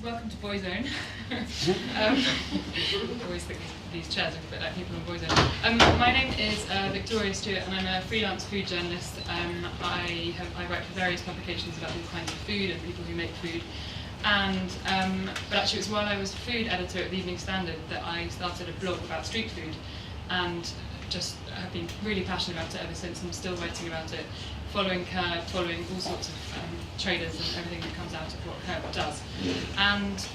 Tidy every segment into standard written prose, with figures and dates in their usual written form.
welcome to Boyzone. Always think these chairs are a bit like people in Boyzone. My name is Victoria Stewart, and I'm a freelance food journalist. I write for various publications about all kinds of food and people who make food. And but actually, it was while I was food editor at the Evening Standard that I started a blog about street food, and just have been really passionate about it ever since. I'm still writing about it, following KERB, following all sorts of traders and everything that comes out of what KERB does. And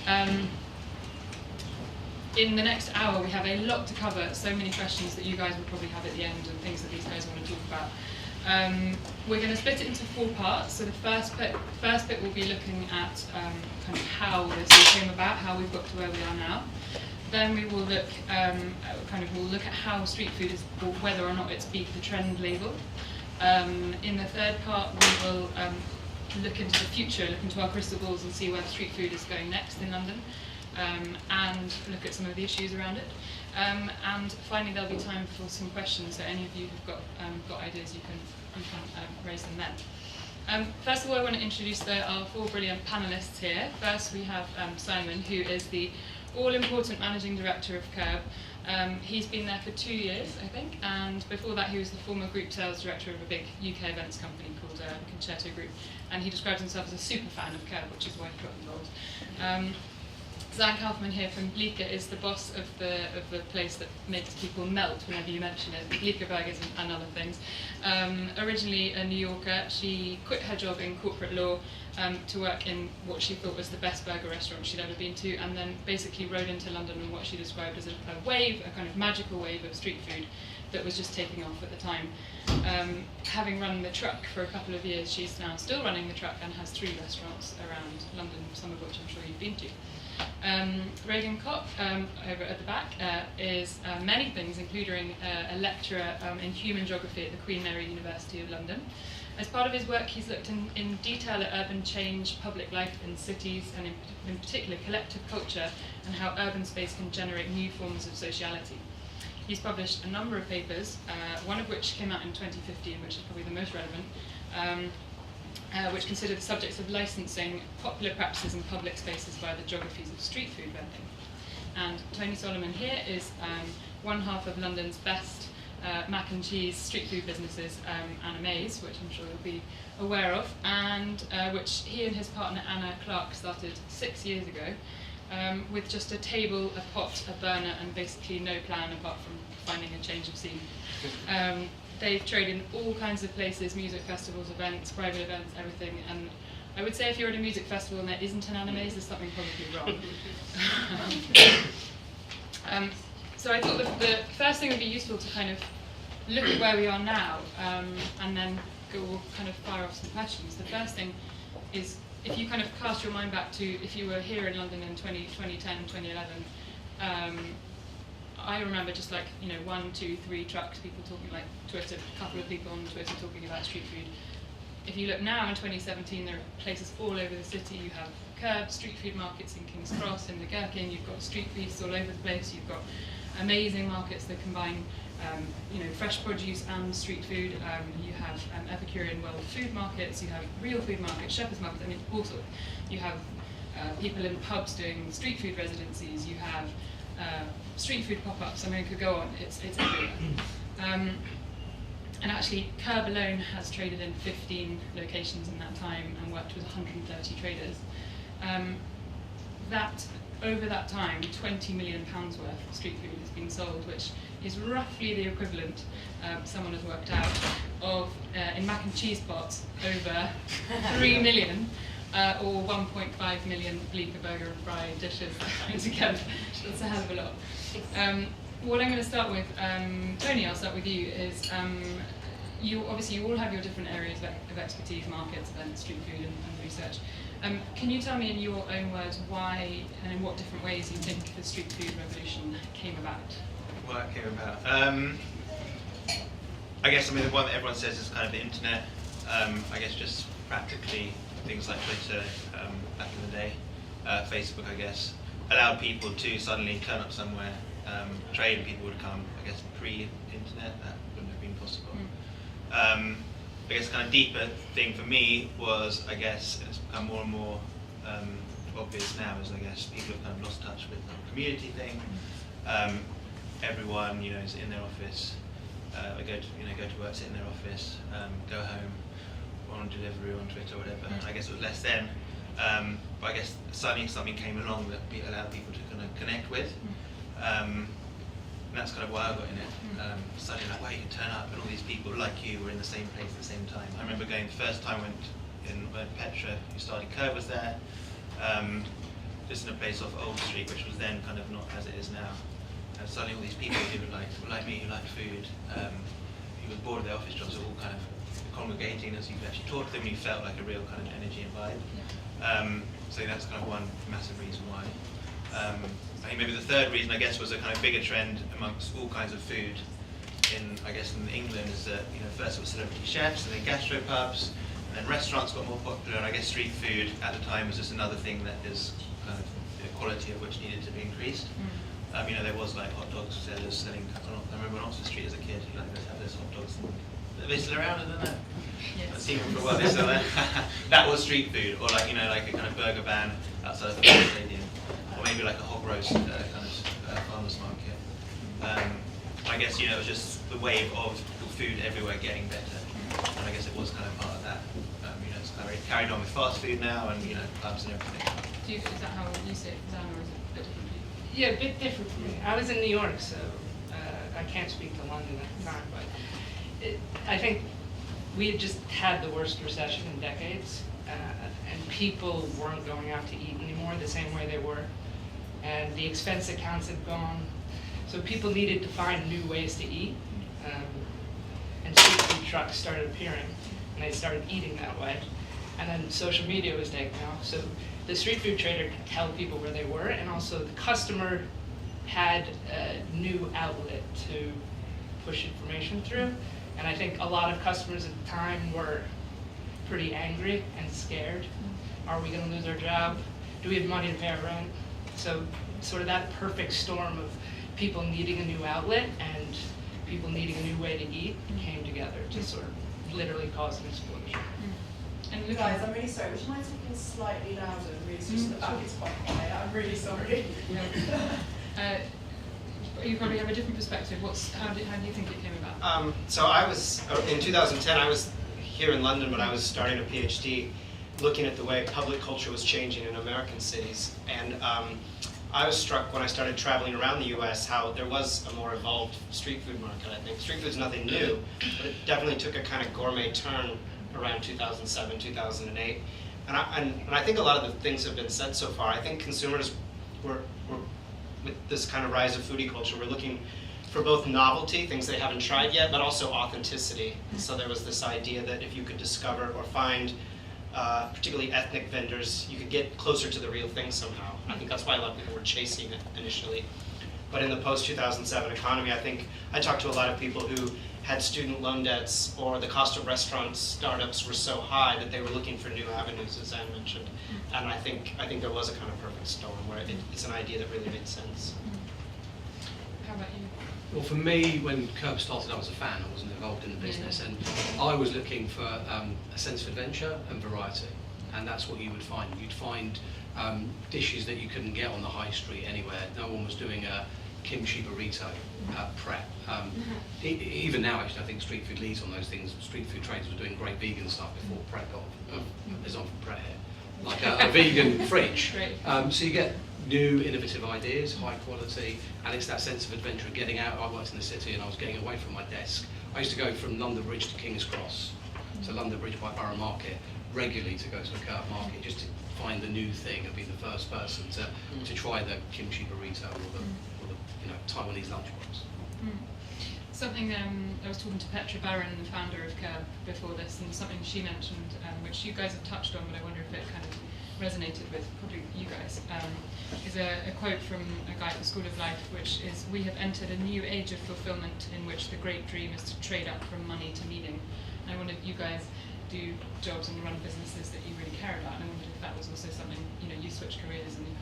in the next hour, we have a lot to cover, so many questions that you guys will probably have at the end and things that these guys want to talk about. We're going to split it into 4 parts. So the first bit will be looking at kind of how this all came about, how we've got to where we are now. Then we will look we'll look at how street food is, or whether or not it's beat the trend label. In the third part, we will look into the future, look into our crystal balls and see where street food is going next in London, and look at some of the issues around it. And finally, there'll be time for some questions. So any of you who've got ideas, you can raise them then. First of all, I want to introduce our 4 brilliant panelists here. First, we have Simon, who is the all-important managing director of KERB. He's been there for 2 years, I think, and before that he was the former group sales director of a big UK events company called Concerto Group, and he describes himself as a super fan of KERB, which is why he got involved. Zan Kaufmann here from Bleecker is the boss of the place that makes people melt whenever you mention it, Bleecker Burgers and other things. Originally a New Yorker, she quit her job in corporate law to work in what she thought was the best burger restaurant she'd ever been to, and then basically rode into London on what she described as a wave, a kind of magical wave of street food that was just taking off at the time. Having run the truck for a couple of years, she's now still running the truck and has 3 restaurants around London, some of which I'm sure you've been to. Regan Koch, over at the back, is many things, including a lecturer in human geography at the Queen Mary University of London. As part of his work, he's looked in detail at urban change, public life in cities, and in particular collective culture, and how urban space can generate new forms of sociality. He's published a number of papers, one of which came out in 2015, which is probably the most relevant, which consider the subjects of licensing popular practices in public spaces via the geographies of street food vending. And Tony Soloman here is one half of London's best mac and cheese street food businesses, Anna Mae's, which I'm sure you'll be aware of, and which he and his partner Anna Clark started 6 years ago, with just a table, a pot, a burner, and basically no plan apart from finding a change of scene. They've traded in all kinds of places, music festivals, events, private events, everything, and I would say if you're at a music festival and there isn't an Anna Mae's, there's something probably wrong. So I thought the first thing would be useful to kind of look at where we are now, and then go kind of fire off some questions. The first thing is, if you kind of cast your mind back to if you were here in London in 2010, 2011, I remember just 1, 2, 3 trucks, people talking, like Twitter, a couple of people on Twitter talking about street food. If you look now in 2017, there are places all over the city. You have KERB street food markets in King's Cross, in the Gherkin, you've got street feasts all over the place, you've got amazing markets that combine fresh produce and street food. You have Epicurean world food markets, you have real food markets, shepherd's markets, I mean, all sorts. You have people in pubs doing street food residencies, you have street food pop-ups, I mean, it could go on, it's everywhere. And actually, KERB alone has traded in 15 locations in that time and worked with 130 traders. Over that time, £20 million worth of street food has been sold, which is roughly the equivalent, someone has worked out, of, in mac and cheese pots, over 3 million, or 1.5 million Bleecker Burger and fry dishes coming together. That's a hell of a lot. What I'm going to start with, Tony, I'll start with you, is you all have your different areas of expertise, markets, events, street food, and research. Can you tell me in your own words why and in what different ways you think the street food revolution came about? What it came about? I guess, the one that everyone says is kind of the internet. I guess just practically things like Twitter back in the day, Facebook, I guess, allowed people to suddenly turn up somewhere, trade, and people would come. I guess pre-internet that wouldn't have been possible. I guess kind of deeper thing for me was, I guess, it's become more and more obvious now is, I guess, people have kind of lost touch with the community thing. Everyone, is in their office. They go to work, sit in their office, go home, on delivery, on Twitter, whatever. I guess it was less then. But I guess suddenly something came along that allowed people to kind of connect with. And that's kind of why I got in it. Suddenly, like, wow, you can turn up, and all these people like you were in the same place at the same time. I remember going the first time when Petra, who started KERB, was there, just in a place off Old Street, which was then kind of not as it is now. And suddenly, all these people who were like me, who liked food, who were bored of their office jobs, were all kind of congregating as you actually talked to them. You felt like a real kind of energy and vibe. So that's kind of one massive reason why. I think maybe the third reason, I guess, was a kind of bigger trend amongst all kinds of food in England, is that, first it was celebrity chefs, and then gastropubs, and then restaurants got more popular, and I guess street food at the time was just another thing that is kind of the quality of which needed to be increased. There was like hot dog sellers selling, I remember on Oxford Street as a kid, you like to have those hot dogs. Are they still around? I don't know. Yes. I've seen them for a while. They're still there. That was street food, or like a kind of burger van outside of the stadium, or maybe like a hog roast kind of farmers market. I guess it was just the wave of food everywhere getting better, and I guess it was kind of part of that. It's kind of carried on with fast food now, and pubs and everything. Is that how you see it, Zan, or is it a bit different for you? Yeah, a bit different for me. I was in New York, so I can't speak to London at the time, but I think we had just had the worst recession in decades, and people weren't going out to eat anymore the same way they were, and the expense accounts had gone, so people needed to find new ways to eat, and street food trucks started appearing, and they started eating that way, and then social media was taking off, so the street food trader could tell people where they were, and also the customer had a new outlet to push information through. And I think a lot of customers at the time were pretty angry and scared. Are we going to lose our job? Do we have money to pay our rent? So sort of that perfect storm of people needing a new outlet and people needing a new way to eat came together to sort of literally cause an explosion. And Guys, I'm really sorry. Would you mind speaking slightly louder and really switch to the back? It's quite quiet. I'm really sorry. You probably have a different perspective. How do you think it came about? So I was, in 2010, I was here in London, but I was starting a PhD looking at the way public culture was changing in American cities. And I was struck when I started traveling around the US how there was a more evolved street food market, I think. Street food's nothing new, but it definitely took a kind of gourmet turn around 2007, 2008. And I think a lot of the things have been said so far. I think consumers were with this kind of rise of foodie culture, we're looking for both novelty, things they haven't tried yet, but also authenticity. So there was this idea that if you could discover or find particularly ethnic vendors, you could get closer to the real thing somehow. I think that's why a lot of people were chasing it initially. But in the post-2007 economy, I think I talked to a lot of people who had student loan debts, or the cost of restaurant startups were so high that they were looking for new avenues, as Anne mentioned. And I think there was a kind of perfect storm where it's an idea that really made sense. How about you? Well, for me, when KERB started, I was a fan. I wasn't involved in the business, and I was looking for a sense of adventure and variety, and that's what you would find. You'd find dishes that you couldn't get on the high street anywhere. No one was doing a kimchi burrito prep. Even now, actually, I think street food leads on those things. Street food traders were doing great vegan stuff before Pret got. There's on from Pret here, like a vegan fridge. So you get new, innovative ideas, high quality, and it's that sense of adventure, getting out. I worked in the city, and I was getting away from my desk. I used to go from London Bridge to King's Cross, so London Bridge by Borough Market, regularly to go to a KERB market, just to find the new thing and be the first person to try the kimchi burrito or the Taiwanese lunchbox. Something I was talking to Petra Barron, the founder of KERB, before this, and something she mentioned, which you guys have touched on, but I wonder if it kind of resonated with probably you guys, is a quote from a guy at the School of Life, which is, "We have entered a new age of fulfillment in which the great dream is to trade up from money to meaning." And I wonder if you guys do jobs and run businesses that you really care about, and I wondered if that was also something, you switched careers and you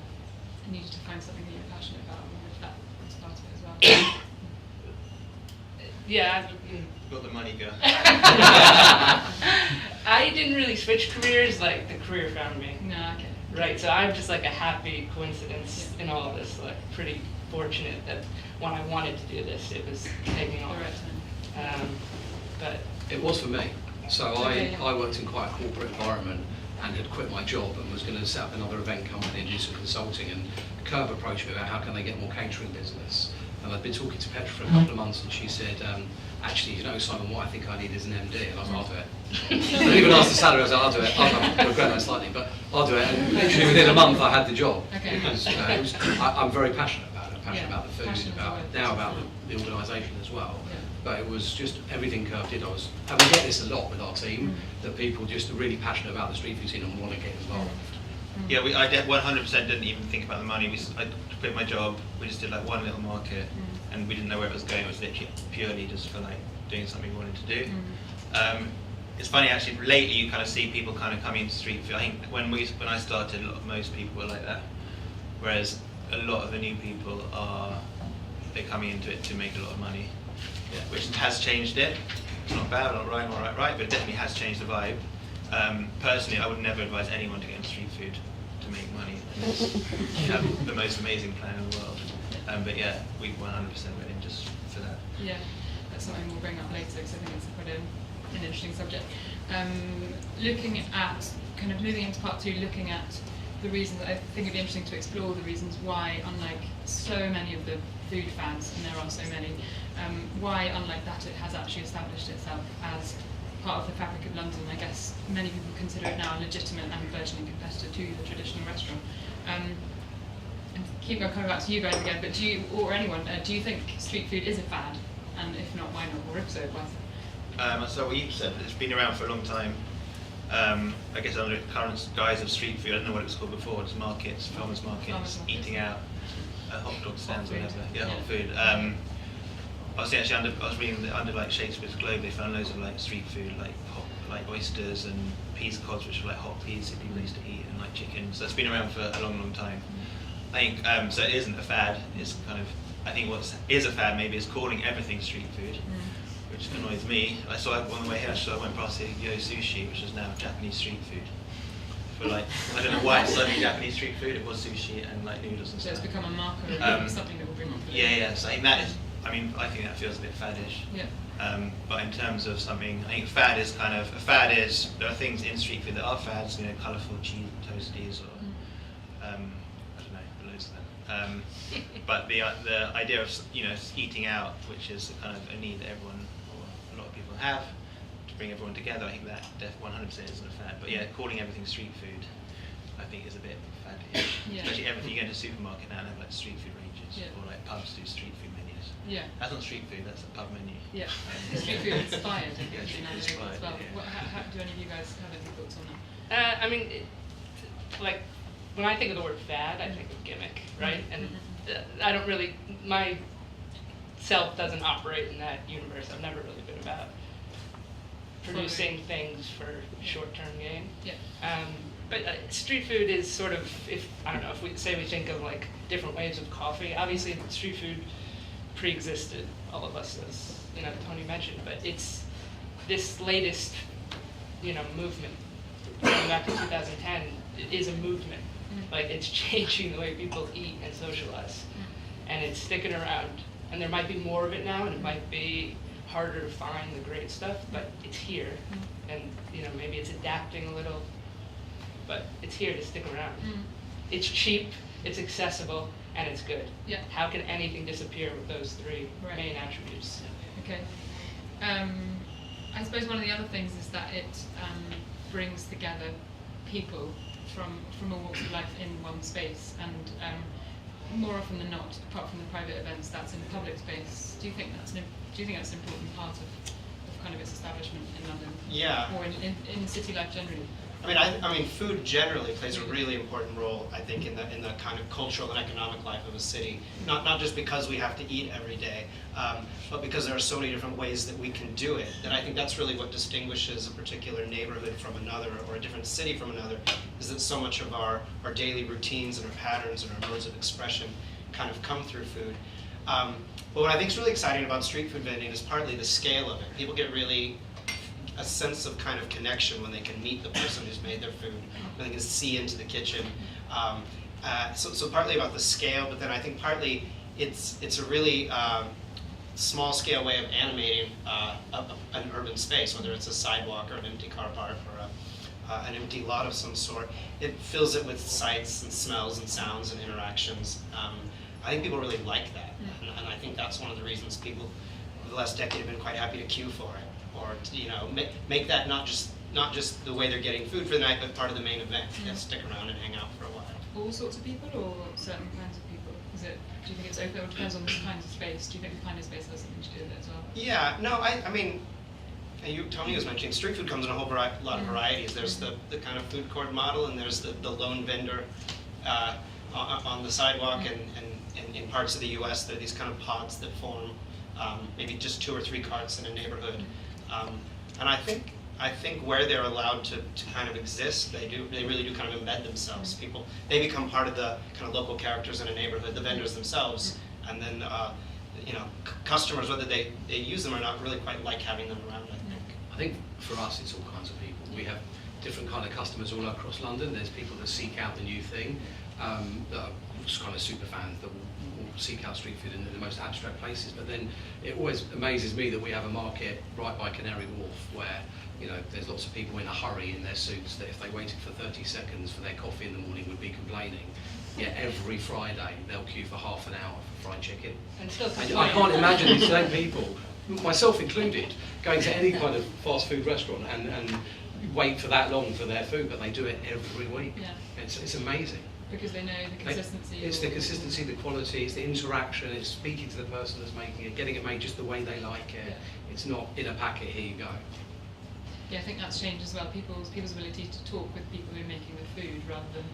needed to find something that you're passionate about. I wonder if that was part of it as well. Yeah. Got the money, girl. I didn't really switch careers, like the career found me. No, okay. Right, so I'm just like a happy coincidence in all of this, like pretty fortunate that when I wanted to do this, it was taking off. But It was for me. So I worked in quite a corporate environment and had quit my job and was going to set up another event company and do some consulting, and KERB approached me about how can they get more catering business. And I'd been talking to Petra for a couple of months, and she said, actually, you know, Simon, what I think I need is an MD. And I was like, I'll do it. I didn't even ask the salary, I was like, I'll do it. I regret that slightly, but I'll do it. And literally within a month, I had the job. Okay. Because I'm very passionate about it. I'm passionate about the food, about the organisation as well. Yeah. But it was just everything KERB did. And we get this a lot with our team, that people just are really passionate about the street food scene and want to get involved. Yeah, I 100% didn't even think about the money. I quit my job. We just did like one little market, and we didn't know where it was going. It was literally purely just for like doing something we wanted to do. It's funny actually. Lately, you kind of see people kind of coming into street food. I think when I started, most people were like that. Whereas a lot of the new people they're coming into it to make a lot of money, which has changed it. It's not bad, not right, but it definitely has changed the vibe. Personally, I would never advise anyone to get into street food to make money unless you have the most amazing plan in the world. But yeah, we 100% went in just for that. Yeah, that's something we'll bring up later because I think it's quite an interesting subject. Looking at, kind of moving into part 2, looking at the reasons, I think it'd be interesting to explore the reasons why, unlike so many of the food fads, and there are so many, why, unlike that, it has actually established itself as part of the fabric of London. I guess many people consider it now a legitimate and burgeoning competitor to the traditional restaurant. And keep going coming back to you guys again, but do you, or anyone, do you think street food is a fad? And if not, why not? Or if so, why so? So what you said, it's been around for a long time. I guess under the current guise of street food, I don't know what it was called before, it's markets, farmers markets, eating out, hot dog stands, Hot food. whatever. Yeah, hot food. I was actually I was reading under like Shakespeare's Globe, they found loads of like street food, like oysters and peas cods, which are like hot peas that people used to eat, and like chicken. So it's been around for a long, long time. I think so. It isn't a fad. It's kind of, I think what is a fad maybe is calling everything street food, which annoys me. I saw it on the way here. So I went past the Yo Sushi, which is now Japanese street food. For like, I don't know why it's suddenly Japanese street food. It was sushi and like noodles and So stuff. it's become a marker of something that will bring on. Yeah. So I think that is. I think that feels a bit faddish. Yeah. But in terms of something, I think fad is kind of, a fad is, there are things in street food that are fads, you know, colourful cheese toasties or, I don't know, loads of them. But the idea of, you know, eating out, which is kind of a need that everyone, or a lot of people have, to bring everyone together, I think that 100% isn't a fad. But yeah, calling everything street food, I think is a bit faddish. Yeah. Especially everything, you go into a supermarket now and have like street food ranges, or like pubs do street food menus. Yeah. That's not street food, that's a pub menu. Yeah. Street food inspired. Yeah, street food inspired, as well. yeah. How do any of you guys have any thoughts on that? I mean, like when I think of the word fad, I think of gimmick, right? And I don't really, my self doesn't operate in that universe. I've never really been about producing things for short-term gain. Yeah. But street food is sort of, if we think of like different waves of coffee, obviously street food pre-existed all of us, as you know, Tony mentioned, but it's this latest, you know, movement going back to 2010 is a movement. Like it's changing the way people eat and socialize, and it's sticking around. And there might be more of it now, and it might be harder to find the great stuff, but it's here, and you know, maybe it's adapting a little, but it's here to stick around. It's cheap, it's accessible, and it's good. Yeah. How can anything disappear with those three main attributes? Okay. I suppose one of the other things is that it brings together people from all walks of life in one space, and more often than not, apart from the private events, that's in the public space. Do you think that's an important part of kind of its establishment in London? Yeah. Or in city life generally? I mean, food generally plays a really important role, I think, in the kind of cultural and economic life of a city. Not just because we have to eat every day, but because there are so many different ways that we can do it. That I think that's really what distinguishes a particular neighborhood from another, or a different city from another, is that so much of our daily routines and our patterns and our modes of expression kind of come through food. But what I think is really exciting about street food vending is partly the scale of it. People get really a sense of kind of connection when they can meet the person who's made their food, when they can see into the kitchen. So partly about the scale, but then I think partly it's a really small scale way of animating an urban space, whether it's a sidewalk or an empty car park or an empty lot of some sort. It fills it with sights and smells and sounds and interactions. I think people really like that, and I think that's one of the reasons people over the last decade have been quite happy to queue for it, or to, make that not just the way they're getting food for the night, but part of the main event. They'll stick around and hang out for a while. All sorts of people or certain kinds of people? Do you think it's open, or depends on the kinds of space? Do you think the kind of space has something to do with it as well? Yeah, no, I mean, Tony was mentioning street food comes in a whole lot of varieties. There's the kind of food court model, and there's the lone vendor on the sidewalk, and in parts of the US there are these kind of pods that form maybe just 2 or 3 carts in a neighborhood. And I think where they're allowed to kind of exist, they really do kind of embed themselves. They become part of the kind of local characters in a neighborhood, the vendors themselves, and then customers, whether they use them or not, really quite like having them around, I think. I think for us it's all kinds of people. We have different kind of customers all across London. There's people that seek out the new thing, that are just kind of super fans that will seek out street food in the most abstract places. But then it always amazes me that we have a market right by Canary Wharf where there's lots of people in a hurry in their suits that if they waited for 30 seconds for their coffee in the morning would be complaining. Yet every Friday they'll queue for half an hour for fried chicken. And still I can't imagine these same people, myself included, going to any kind of fast food restaurant and wait for that long for their food, but they do it every week. Yeah. It's amazing. Because they know the consistency. It's the consistency, the quality, it's the interaction, it's speaking to the person that's making it, getting it made just the way they like it. Yeah. It's not in a packet, here you go. Yeah, I think that's changed as well. People's ability to talk with people who are making the food rather than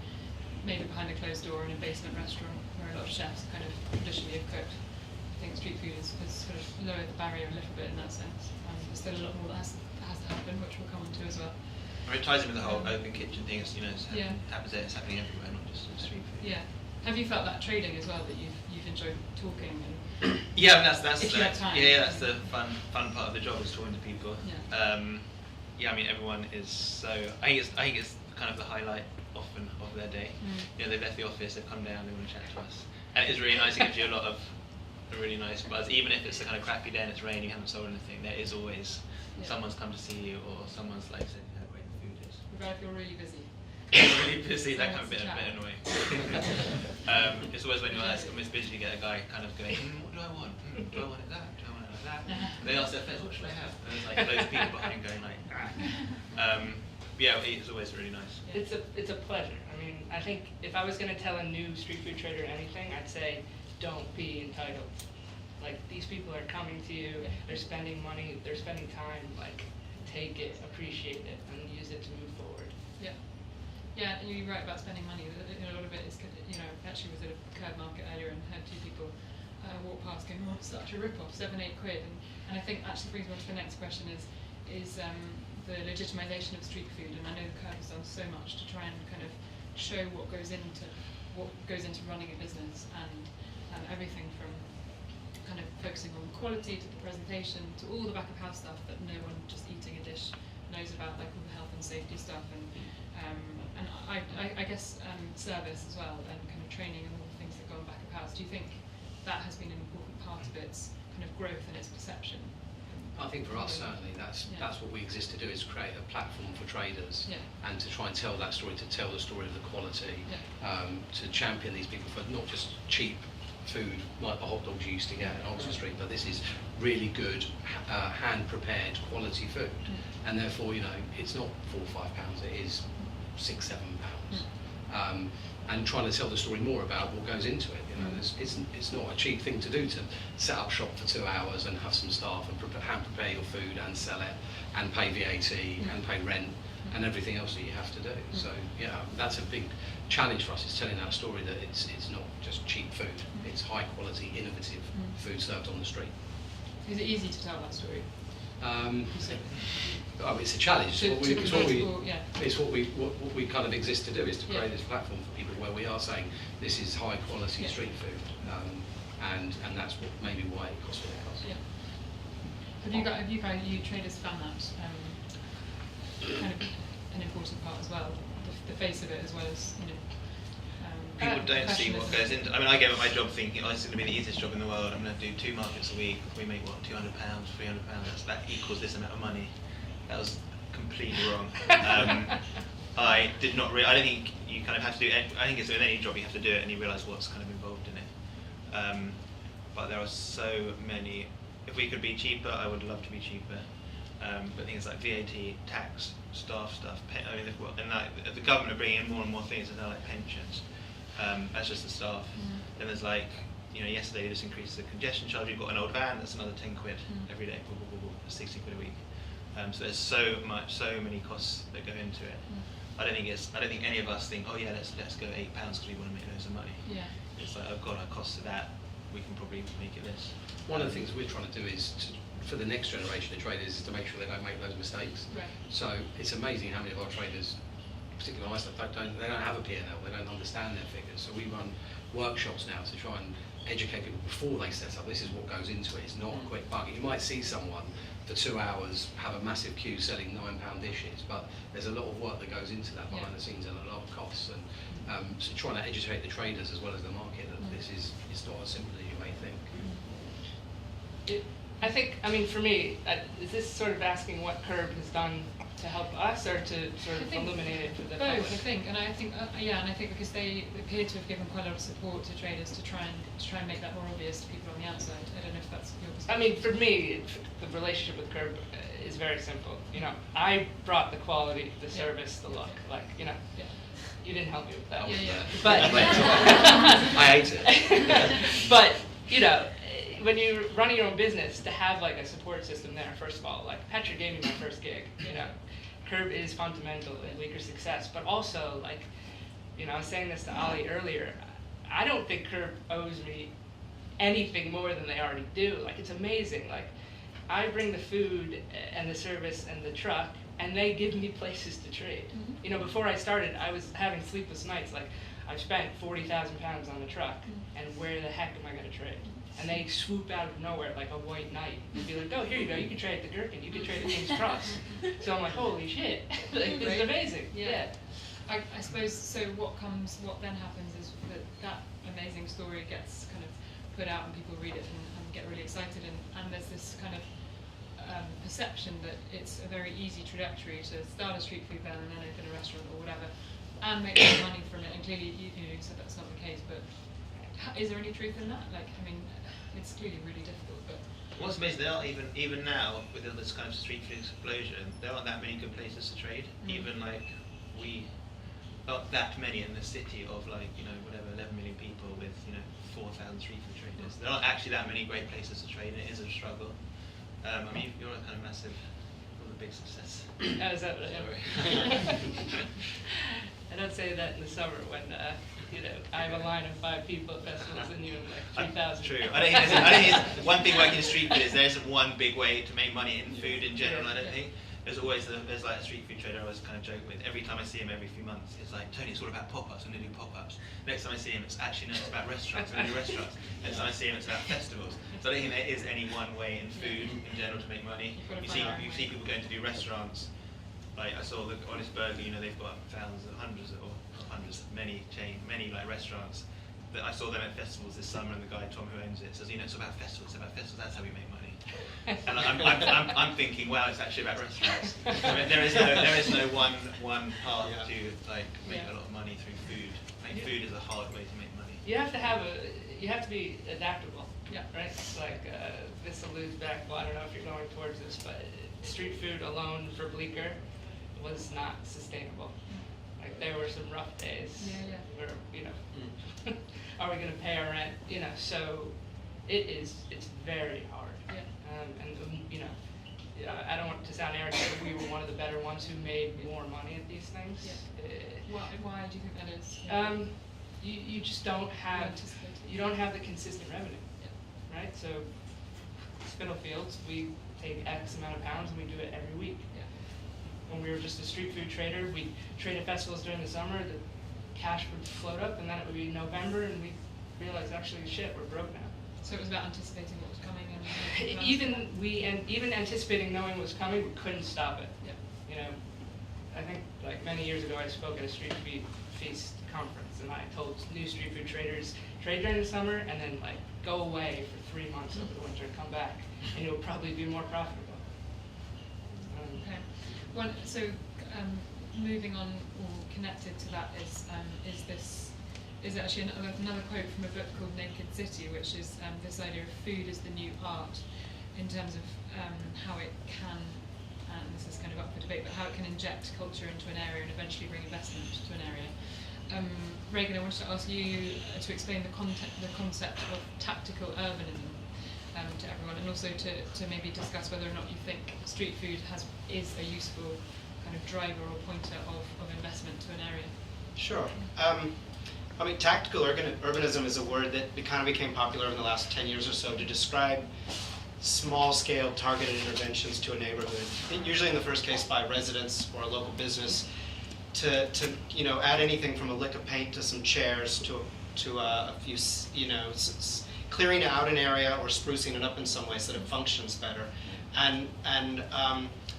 maybe behind a closed door in a basement restaurant where a lot of chefs kind of traditionally have cooked. I think street food has sort of lowered the barrier a little bit in that sense. There's still a lot more that has to happen, which we'll come on to as well. It ties in with the whole open kitchen thing. It's, Yeah. happens there, it's happening everywhere, not just in street food. Yeah. Have you felt that trading as well, that you've enjoyed talking and Yeah, and that's if you had time. that's the fun part of the job, is talking to people. Yeah. I mean, everyone is so. I think it's kind of the highlight often of their day. They've left the office, they've come down, they want to chat to us, and it's really nice. It gives you a lot of a really nice buzz. Even if it's a kind of crappy day and it's raining, you haven't sold anything, there is always someone's come to see you, or someone's like said how great the food is. Regardless if you're really busy. Really busy, that kind of bit annoying. It's always when you're most busy, you get a guy kind of going, what do I want? Do I want it that? Do I want it like that? They ask their friends, what should I have? And there's like loads of people behind going like, it's always really nice. It's a pleasure. I mean, I think if I was going to tell a new street food trader anything, I'd say don't be entitled. Like, these people are coming to you, they're spending money, they're spending time, like, take it, appreciate it, and use it to move forward. Yeah. Yeah, and you're right about spending money. A lot of it is, actually was at a KERB market earlier and had 2 people walk past going, oh, it's such a rip-off, 7-8 quid. And I think actually brings me on to the next question is the legitimization of street food. And I know the KERB has done so much to try and kind of show what goes into running a business, and everything from kind of focusing on quality to the presentation to all the back of house stuff that no one just eating a dish knows about, like all the health and safety stuff, and I guess service as well, and kind of training and all the things that go on back of house. Do you think that has been an important part of its kind of growth and its perception? I think for us certainly that's what we exist to do, is create a platform for traders and to try and tell that story, to tell the story of the quality, to champion these people for not just cheap food like the hot dogs you used to get at Oxford Street, but this is really good hand prepared quality food, and therefore it's not £4 or £5, it is £6-7, and trying to tell the story more about what goes into it. It's not a cheap thing to do, to set up shop for 2 hours and have some staff and hand prepare your food and sell it and pay VAT and pay rent and everything else that you have to do. So that's a big challenge for us, is telling that story that it's not just cheap food, it's high quality, innovative food served on the street. Is it easy to tell that story? It's a challenge. It's what we kind of exist to do, is to create this platform for people where we are saying this is high quality street food, and that's maybe why it costs what it costs. Yeah. Have you traders found that kind of an important part as well, the face of it as well as, you know. People don't see what goes into. I mean, I gave up my job thinking, oh, this is going to be the easiest job in the world. I'm going to do 2 markets a week. We make what, £200, £300. That equals this amount of money. That was completely wrong. I did not. I don't think you kind of have to do. I think it's with any job you have to do it, and you realise what's kind of involved in it. But there are so many. If we could be cheaper, I would love to be cheaper. But things like VAT, tax, staff stuff. I mean, and like, the government are bringing in more and more things. There's now like pensions. That's just the staff. Then there's like, you know, yesterday they just increased the congestion charge. You've got an old van, that's another 10 quid every day, 60 quid a week. So there's so many costs that go into it. I don't think any of us think, oh yeah, let's go £8 because we want to make loads of money. Yeah. It's like, oh god, our cost of that, we can probably make it this. One of the things we're trying to do is for the next generation of traders is to make sure they don't make those mistakes. Right. So it's amazing how many of our traders, particularly my stuff, they don't have a P&L, they don't understand their figures. So we run workshops now to try and educate people before they set up. This is what goes into it. It's not a quick bucket. You might see someone for 2 hours have a massive queue selling £9 dishes, but there's a lot of work that goes into that behind the scenes and a lot of costs. And so trying to educate the traders as well as the market that this is it's not as simple as you may think. I think, I mean, for me, is this sort of asking what KERB has done to help us, or to sort of illuminate it for the public? Both, I think, and I think, and I think because they appear to have given quite a lot of support to traders to try and make that more obvious to people on the outside. I don't know if that's your perspective. I mean, for me, the relationship with KERB is very simple. You know, I brought the quality, the service, the look. Like, you know, you didn't help me with that. But I hate it. But you know, when you're running your own business, to have like a support system there, first of all, like Petra gave me my first gig. You know, KERB is fundamental in Bleecker's success, but also, like, you know, I was saying this to Ali earlier. I don't think KERB owes me anything more than they already do. Like, it's amazing. Like, I bring the food and the service and the truck, and they give me places to trade. You know, before I started, I was having sleepless nights. Like, I've spent £40,000 on the truck, and where the heck am I going to trade? And they swoop out of nowhere like a white knight and be like, oh, here you go, you can trade at the Gherkin, you can trade at King's Cross. So I'm like, holy shit, like, this is amazing. Yeah. I suppose, so what then happens is that amazing story gets kind of put out and people read it and get really excited, and there's this kind of perception that it's a very easy trajectory to start a street food van and then open a restaurant or whatever and make more money from it, and clearly you said that's not the case, but is there any truth in that? Like, I mean, it's clearly really difficult, but... What's amazing, there are even now, with all this kind of street food explosion, there aren't that many good places to trade. Even like, we aren't that many in the city of like, you know, whatever, 11 million people with, you know, 4,000 street food traders. There aren't actually that many great places to trade, and it is a struggle. I mean, you're a kind of massive, you're a big success. Is that what I am? I don't say that in the summer when, you know, I have a line of 5 people at festivals and you have like 3,000. True. I don't think one thing working in street food is there isn't one big way to make money in food in general. I don't think there's always there's like a street food trader I always kind of joke with. Every time I see him every few months, it's like, Tony, it's all about pop-ups. I'm gonna do pop-ups. Next time I see him, it's actually no, it's about restaurants. I'm gonna do restaurants. Next time I see him, it's about festivals. So I don't think there is any one way in food in general to make money. You see people going to do restaurants. Like I saw the Honest Burger, you know, they've got many like restaurants. But I saw them at festivals this summer, and the guy Tom who owns it says, you know, it's about festivals. That's how we make money. And I'm thinking, wow, it's actually about restaurants. I mean, there is no one path to like make a lot of money through food. Like, food is a hard way to make money. You have to be adaptable. Yeah. Right. It's like this alludes back. Well, I don't know if you're going towards this, but street food alone for Bleecker was not sustainable. Like, there were some rough days where, you know, are we going to pay our rent? You know, so it's very hard. You know, I don't want to sound arrogant, but we were one of the better ones who made more money at these things. Why do you think that is? You just don't have the consistent revenue, right? So Spitalfields, we take X amount of pounds and we do it every week. When we were just a street food trader, we'd trade at festivals during the summer, the cash would float up, and then it would be November, and we'd realize, actually, shit, we're broke now. So it was about anticipating what was coming, and even anticipating knowing what was coming, we couldn't stop it. You know, I think like many years ago I spoke at a street food feast conference, and I told new street food traders, trade during the summer and then like go away for 3 months over the winter and come back, and you'll probably be more profitable. Okay. Well, so moving on, or connected to that, is actually another quote from a book called Naked City, which is this idea of food as the new art, in terms of how it can, and this is kind of up for debate, but how it can inject culture into an area and eventually bring investment to an area. Regan, I wanted to ask you to explain the concept of tactical urbanism to everyone, and also to maybe discuss whether or not you think street food is a useful kind of driver or pointer of investment to an area. Sure. I mean, tactical urbanism is a word that kind of became popular in the last 10 years or so to describe small-scale targeted interventions to a neighborhood, usually in the first case by residents or a local business, to add anything from a lick of paint to some chairs to a few, clearing out an area or sprucing it up in some way so that it functions better. And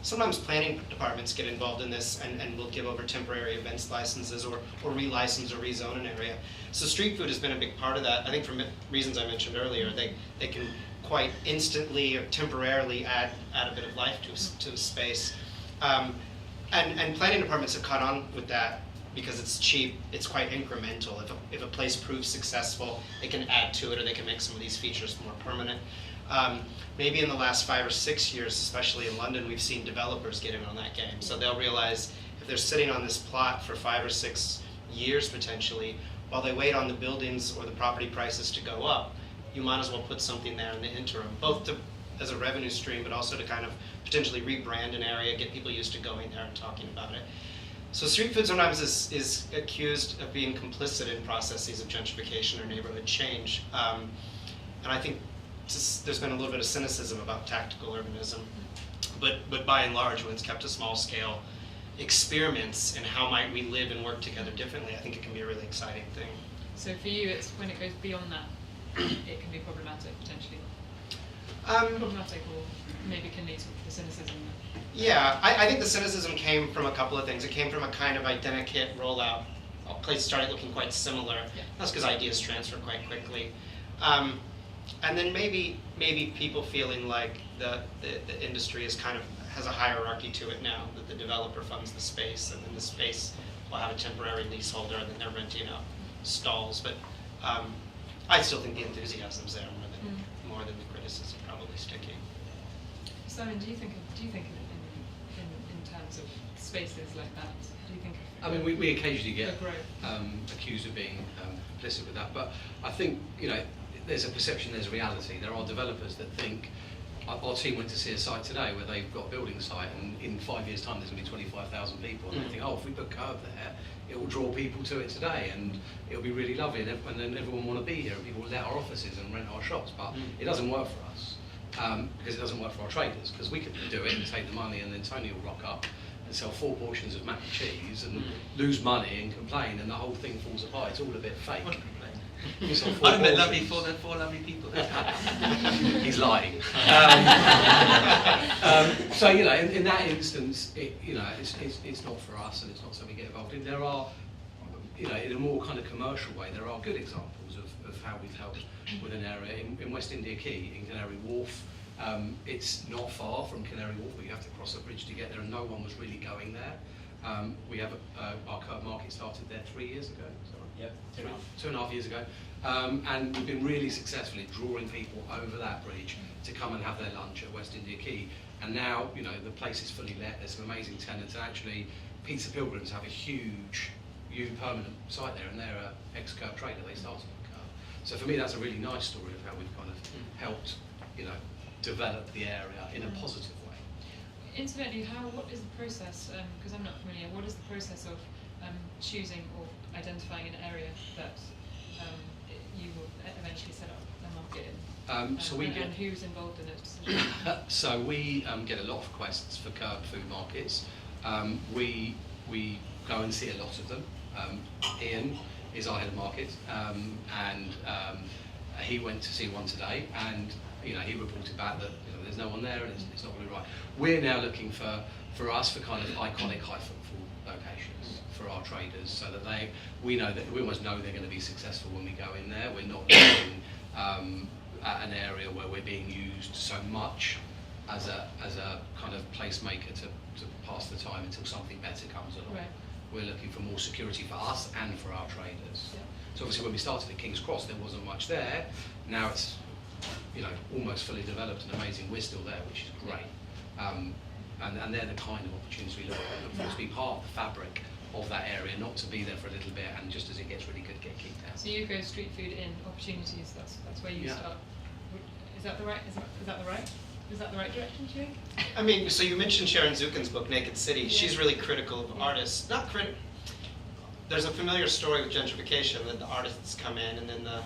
sometimes planning departments get involved in this and will give over temporary events licenses or relicense or rezone an area. So street food has been a big part of that. I think for reasons I mentioned earlier, they can quite instantly or temporarily add a bit of life to a space. And planning departments have caught on with that because it's cheap, it's quite incremental. If a place proves successful, they can add to it or they can make some of these features more permanent. Maybe in the last 5 or 6 years, especially in London, we've seen developers get in on that game. So they'll realize if they're sitting on this plot for 5 or 6 years potentially, while they wait on the buildings or the property prices to go up, you might as well put something there in the interim, both as a revenue stream, but also to kind of potentially rebrand an area, get people used to going there and talking about it. So street food sometimes is accused of being complicit in processes of gentrification or neighborhood change. And I think there's been a little bit of cynicism about tactical urbanism, but by and large, when it's kept to small scale experiments and how might we live and work together differently, I think it can be a really exciting thing. So for you, it's when it goes beyond that, it can be problematic potentially. Problematic, or maybe can lead to the cynicism. Yeah, I think the cynicism came from a couple of things. It came from a kind of identikit rollout. Places started looking quite similar. Yeah. That's because ideas transfer quite quickly. And then maybe people feeling like the industry has a hierarchy to it now, that the developer funds the space, and then the space will have a temporary leaseholder, and then they're renting out stalls. But I still think the enthusiasm's there more than the criticism probably sticking. Simon, do you think in terms of spaces like that? Do you think? I mean, we occasionally get growth? accused of being complicit with that, but I think there's a perception, there's a reality. There are developers that think. Our team went to see a site today where they've got a building site, and in 5 years' time there's going to be 25,000 people, and they think, if we put KERB there, it will draw people to it today, and it'll be really lovely, and then everyone will want to be here, and people will let our offices and rent our shops. But it doesn't work for us because it doesn't work for our traders, because we could do it and take the money, and then Tony will rock up and sell 4 portions of mac and cheese and lose money and complain, and the whole thing falls apart. It's all a bit fake. I met lovely for the 4 lovely people. He's lying. So in that instance, it's not for us, and it's not something we get involved in. There are, in a more kind of commercial way, there are good examples of how we've helped with an area in West India Quay, in Canary Wharf. It's not far from Canary Wharf, but you have to cross a bridge to get there, and no one was really going there. We have our KERB market started there 3 years ago. Yep, 2.5 years ago, and we've been really successful in drawing people over that bridge to come and have their lunch at West India Quay. And now, the place is fully let. There's some amazing tenants, and actually, Pizza Pilgrims have a huge, permanent site there, and they're an ex-KERB trader. They started with KERB. So for me, that's a really nice story of how we've kind of helped, develop the area in a positive way. Incidentally, what is the process? Because I'm not familiar. What is the process of choosing or identifying an area that you will eventually set up a market in? And who's involved in it? So we get a lot of requests for KERB food markets. We go and see a lot of them. Ian is our head of market, and he went to see one today, and he reported back that there's no one there and it's not really right. We're now looking for us for kind of iconic high footfall locations for our traders, so that we almost know they're going to be successful when we go in there. We're not looking at an area where we're being used so much as a kind of placemaker to pass the time until something better comes along. Right. We're looking for more security for us and for our traders. Yeah. So obviously when we started at King's Cross there wasn't much there. Now it's almost fully developed and amazing. We're still there, which is great. And they're the kind of opportunities we look for to be part of the fabric of that area, not to be there for a little bit and just as it gets really good get kicked out. So you go street food in opportunities. That's where you start. Is that the right? Is that the right direction, do you think? I mean, so you mentioned Sharon Zukin's book, Naked City. She's really critical of artists. There's a familiar story with gentrification that the artists come in and then the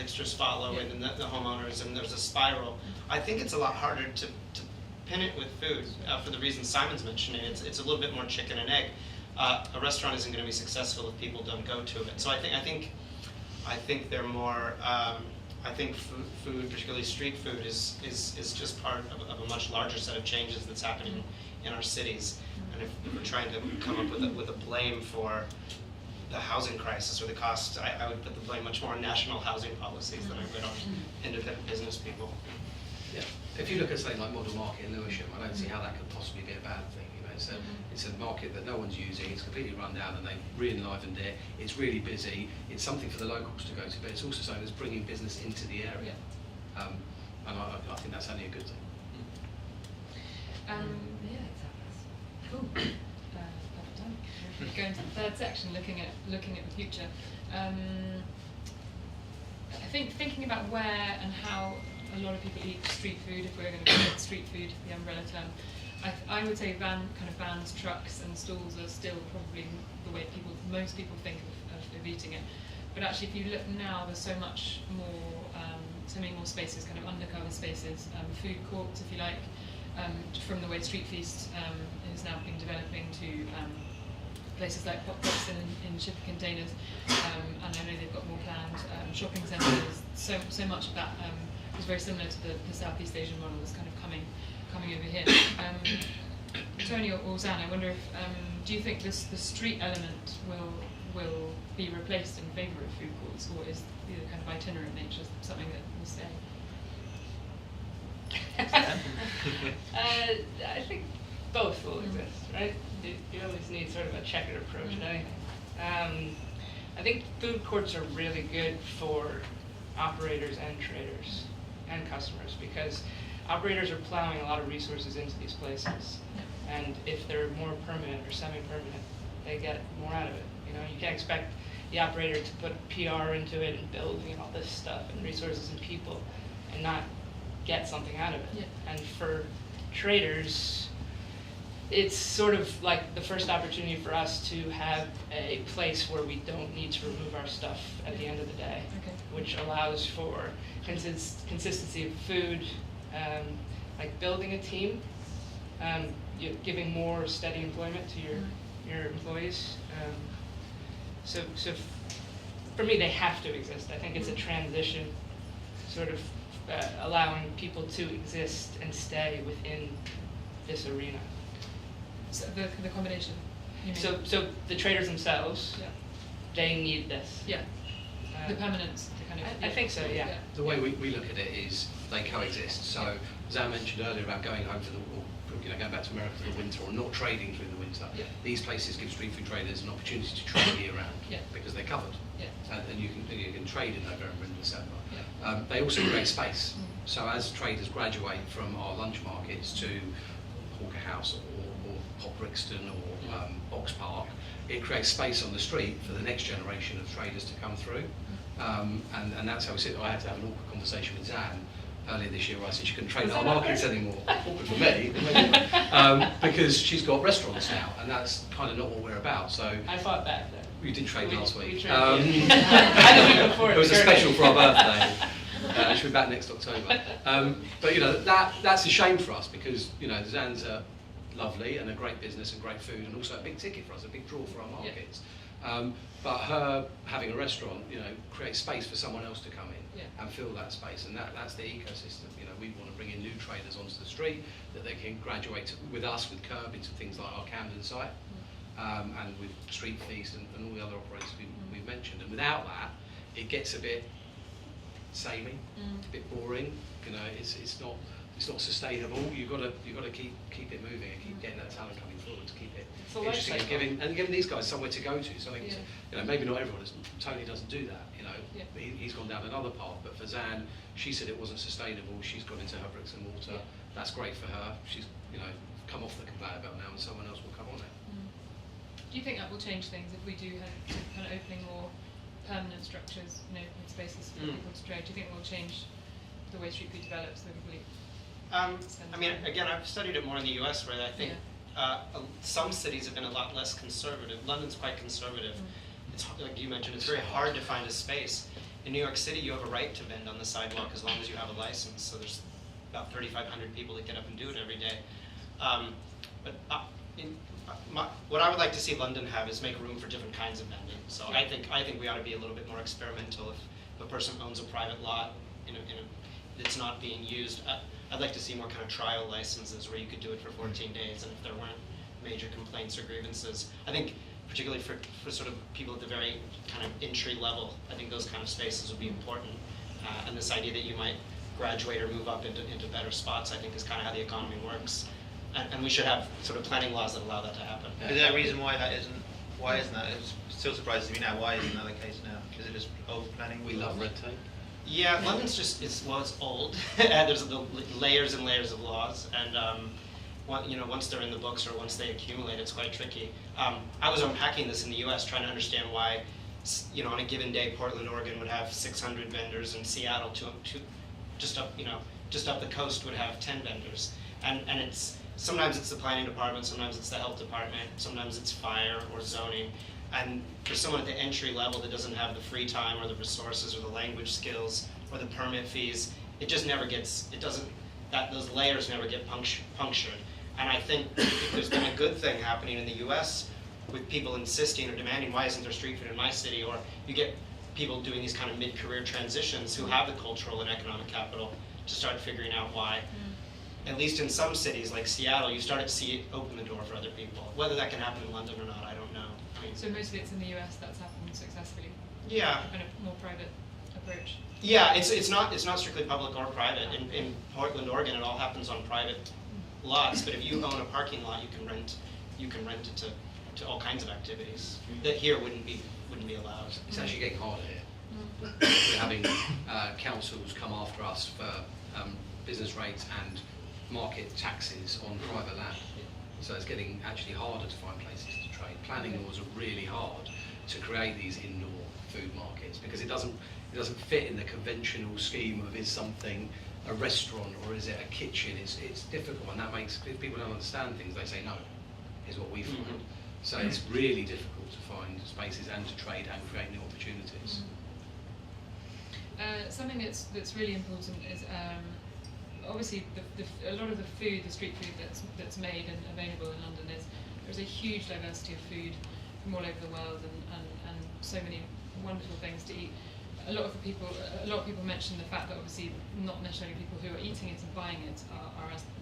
hipsters follow and then the homeowners, and there's a spiral. I think it's a lot harder to pin it with food for the reason Simon's mentioning. It's a little bit more chicken and egg. A restaurant isn't going to be successful if people don't go to it. So I think they're more. I think food, particularly street food, is just part of a much larger set of changes that's happening in our cities. And if we're trying to come up with a blame for the housing crisis or the cost, I would put the blame much more on national housing policies than I would on independent business people. Yeah. If you look at something like Model Market in Lewisham, I don't see how that could possibly be a bad thing. It's a market that no one's using, it's completely run down and they've re-enlivened it, it's really busy, it's something for the locals to go to, but it's also something that's bringing business into the area. And I think that's only a good thing. Cool. Perfect time. We're going to the third section, looking at the future. I think thinking about where and how a lot of people eat street food, if we're going to call it street food, the umbrella term, I would say vans, trucks and stalls are still probably the way most people think of eating it. But actually if you look now, there's so much more, so many more spaces, kind of undercover spaces, food courts if you like, from the way Street Feast is now been developing to places like Pop Box in shipping containers, and I know they've got more planned, shopping centres. So much of that is very similar to the Southeast Asian model that's kind of coming over here. Tony or Zan, I wonder if do you think the street element will be replaced in favour of food courts, or is the kind of itinerant nature something that will stay? I think both will exist, right? You always need sort of a checkered approach to anything. I think food courts are really good for operators and traders and customers, because operators are plowing a lot of resources into these places, and if they're more permanent or semi-permanent, they get more out of it. You can't expect the operator to put PR into it and building and all this stuff and resources and people and not get something out of it. Yeah. And for traders, it's sort of like the first opportunity for us to have a place where we don't need to remove our stuff at the end of the day, which allows for consistency of food, like building a team, giving more steady employment to your employees. So for me, they have to exist. I think it's a transition, sort of allowing people to exist and stay within this arena. So the combination. So the traders themselves, they need this. Yeah. The permanence. I think so. Yeah. The way we look at it is they coexist. So Zan mentioned earlier about going home for going back to America for the winter or not trading through the winter. Yeah. These places give street food traders an opportunity to trade year round because they're covered. Yeah. And you can trade in November and December. Yeah. They also create space. So as traders graduate from our lunch markets to Hawker House or Pop Brixton or Box Park, it creates space on the street for the next generation of traders to come through. And that's how we sit. I had to have an awkward conversation with Zan earlier this year where I said she couldn't trade our markets anymore. Awkward for me, because she's got restaurants now, and that's kind of not what we're about. So I fought back then. We did trade last week. I did before. It was a special for our birthday. She'll be back next October. But that's a shame for us because Zan's lovely and a great business and great food and also a big ticket for us, a big draw for our markets. But her having a restaurant, creates space for someone else to come in Yeah. and fill that space, and that's the ecosystem. We want to bring in new traders onto the street that they can graduate with us, with KERB, into things like our Camden site, and with Street Feast and all the other operators we've mentioned. And without that, it gets a bit samey, a bit boring. It's not sustainable. You've got to keep it moving and keep getting that talent coming forward to keep it It's a life interesting and giving these guys somewhere to go to. Something Yeah. maybe not everyone does. Tony doesn't do that. Yeah. He's gone down another path. But for Zan, she said it wasn't sustainable. She's gone into her bricks and mortar. Yeah. That's great for her. She's come off the conveyor belt now, and someone else will come on it. Do you think that will change things if we do have to kind of opening more permanent structures, with spaces for people to trade? Do you think it will change the way street food develops? Again, I've studied it more in the US, where I think some cities have been a lot less conservative. London's quite conservative. It's like you mentioned, it's very hard to find a space. In New York City, you have a right to vend on the sidewalk as long as you have a license. So there's about 3,500 people that get up and do it every day. What I would like to see London have is make room for different kinds of vending. So I think we ought to be a little bit more experimental. If a person owns a private lot, that's not being used, I'd like to see more kind of trial licenses where you could do it for 14 days, and if there weren't major complaints or grievances. I think particularly for sort of people at the very kind of entry level, I think those kind of spaces would be important. And this idea that you might graduate or move up into better spots, I think, is kind of how the economy works. And we should have sort of planning laws that allow that to happen. Is there a reason why that isn't? Why isn't that? It still surprises me now. Why isn't that the case now? Is it just over planning? We love red tape. Yeah, London's just it's old. There's the layers and layers of laws, and once they're in the books or once they accumulate, it's quite tricky. I was unpacking this in the U.S., trying to understand why, on a given day, Portland, Oregon would have 600 vendors, and Seattle, just up the coast, would have 10 vendors, and it's sometimes it's the planning department, sometimes it's the health department, sometimes it's fire or zoning. And for someone at the entry level that doesn't have the free time or the resources or the language skills or the permit fees, it just never gets, those layers never get punctured. And I think if there's been a good thing happening in the US with people insisting or demanding, why isn't there street food in my city? Or you get people doing these kind of mid-career transitions who have the cultural and economic capital to start figuring out why. At least in some cities like Seattle, you start to see it open the door for other people. Whether that can happen in London or not, I don't know. So mostly it's in the US that's happened successfully. Yeah. Kind of more private approach. Yeah, it's not strictly public or private. In Portland, Oregon, it all happens on private lots. But if you own a parking lot, you can rent it to all kinds of activities that here wouldn't be allowed. It's actually getting harder here. We're having councils come after us for business rates and market taxes on private land. So it's getting actually harder to find places to trade. Planning laws are really hard to create these indoor food markets because it doesn't fit in the conventional scheme of is something a restaurant or is it a kitchen. It's difficult, and that makes, if people don't understand things, they say no, is what we find. So it's really difficult to find spaces and to trade and create new opportunities. Something that's really important is obviously a lot of the food, the street food that's made and available in London there's a huge diversity of food from all over the world and so many wonderful things to eat. A lot of people mention the fact that obviously not necessarily people who are eating it and buying it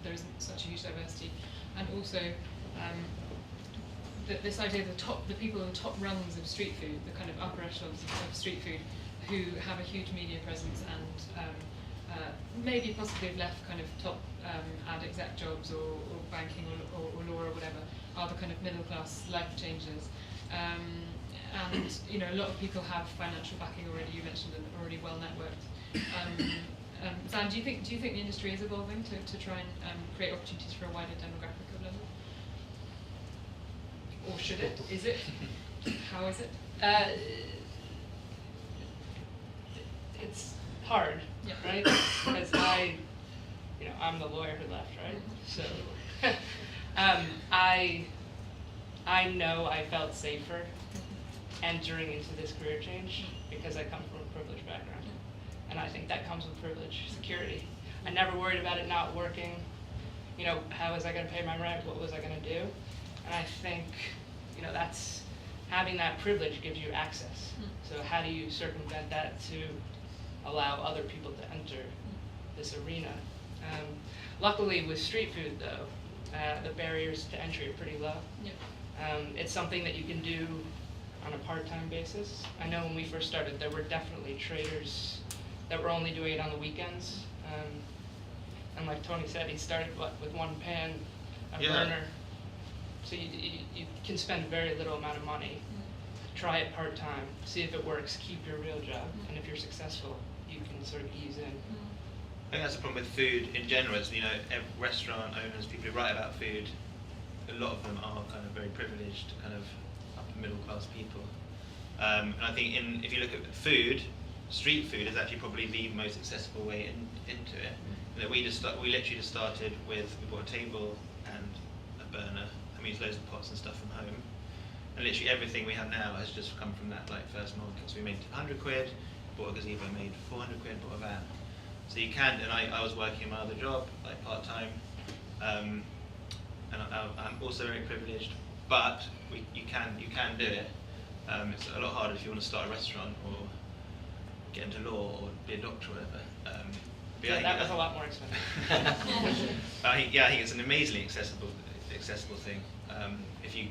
there isn't such a huge diversity, and also this idea of the people on the top rungs of street food, the kind of upper echelons of street food, who have a huge media presence and maybe possibly have left kind of top ad exec jobs or banking or law or whatever, are the kind of middle class life changers. And a lot of people have financial backing already. You mentioned and already well networked. Zan, do you think the industry is evolving to try and create opportunities for a wider demographic of London? Or should it? Is it? How is it? It's hard, right? Because I'm the lawyer who left, right? So I know I felt safer entering into this career change because I come from a privileged background. And I think that comes with privilege, security. I never worried about it not working. How was I going to pay my rent? What was I going to do? And I think, having that privilege gives you access. So how do you circumvent that to allow other people to enter this arena? Luckily with street food though, the barriers to entry are pretty low. It's something that you can do on a part-time basis. I know when we first started, there were definitely traders that were only doing it on the weekends. And like Tony said, he started with one pan, a burner. So you can spend very little amount of money. Try it part-time, see if it works, keep your real job, and if you're successful, you can sort of ease in. I think that's the problem with food in general. Is, you know, restaurant owners, people who write about food, a lot of them are kind of very privileged, kind of upper middle class people. And I think if you look at food, street food is actually probably the most accessible way into it. You know, we literally just started with, we bought a table and a burner, and we used loads of pots and stuff from home. And literally everything we have now has just come from that like first market. So we made 100 quid, bought a gazebo, made 400 quid, bought a van. So you can, and I was working in my other job, like part-time, and I'm also very privileged, but you can do it. It's a lot harder if you want to start a restaurant or get into law or be a doctor or whatever. Yeah, that was a lot more expensive. I think it's an amazingly accessible thing if you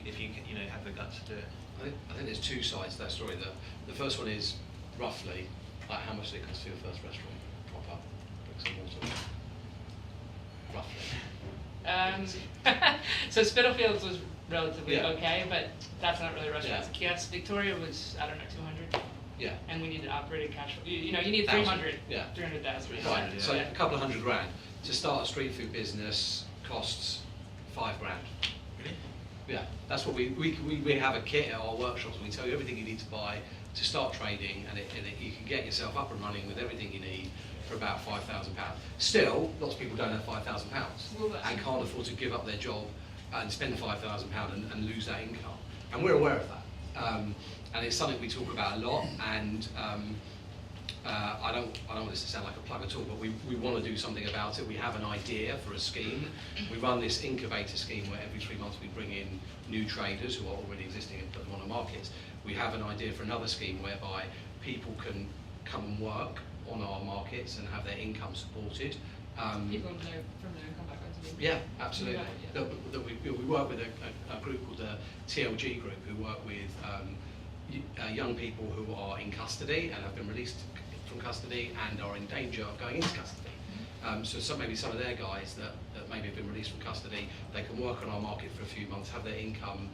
have the guts to do it. I think there's two sides to that story. The first one is roughly like how much did it cost for your first restaurant, proper bricks and mortar? Roughly. So Spitalfields was relatively Yeah. okay, but that's not really a restaurant. Yeah. It's a kiosk. Victoria was, I don't know, 200. Yeah. And we needed operating cash flow. You need 1,000. 300. Yeah. 300,000. Right. Yeah. So a couple of $100,000 to start a street food business costs $5,000. Really? Yeah, that's what we have a kit at our workshops. We tell you everything you need to buy to start trading, and you can get yourself up and running with everything you need for about £5,000. Still, lots of people don't have £5,000 and can't afford to give up their job and spend £5,000 and lose that income. And we're aware of that, and it's something we talk about a lot. And I don't want this to sound like a plug at all, but we want to do something about it. We have an idea for a scheme. We run this incubator scheme where every 3 months we bring in new traders who are already existing and put them on the markets. We have an idea for another scheme whereby people can come and work on our markets and have their income supported. People from low income backgrounds. Yeah, absolutely. Yeah. We work with a group called the TLG group, who work with young people who are in custody and have been released from custody and are in danger of going into custody. So maybe some of their guys that maybe have been released from custody, they can work on our market for a few months, have their income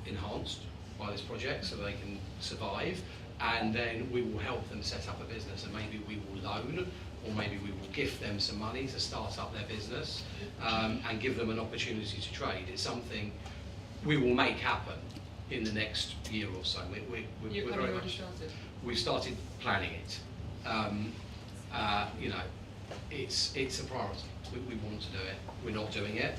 enhanced by this project so they can survive, and then we will help them set up a business, and maybe we will loan or maybe we will gift them some money to start up their business and give them an opportunity to trade. It's something we will make happen in the next year or so. We're very much started. We've started planning it. It's a priority. We want to do it. We're not doing it,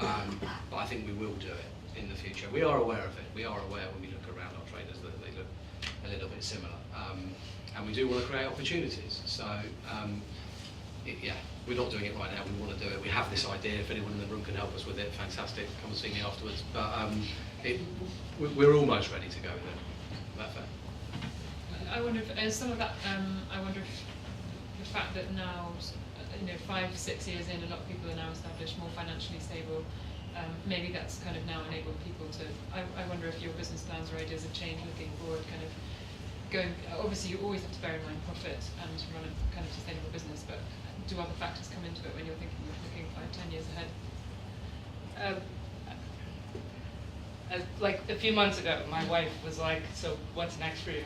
but I think we will do it in the future. We are aware of it. We are aware when we look around our traders that they look a little bit similar, and we do want to create opportunities. So, we're not doing it right now. We want to do it. We have this idea. If anyone in the room can help us with it, fantastic. Come and see me afterwards. But we're almost ready to go with it. That fair. I wonder if some of that. I wonder if the fact that now, 5-6 years in, a lot of people are now established, more financially stable. Maybe that's kind of now enabled people to. I wonder if your business plans or ideas have changed looking forward. Kind of going. Obviously, you always have to bear in mind profit and run a kind of sustainable business, but do other factors come into it when you're thinking of looking 5-10 years ahead? Like a few months ago, my wife was like, "So what's next for you?"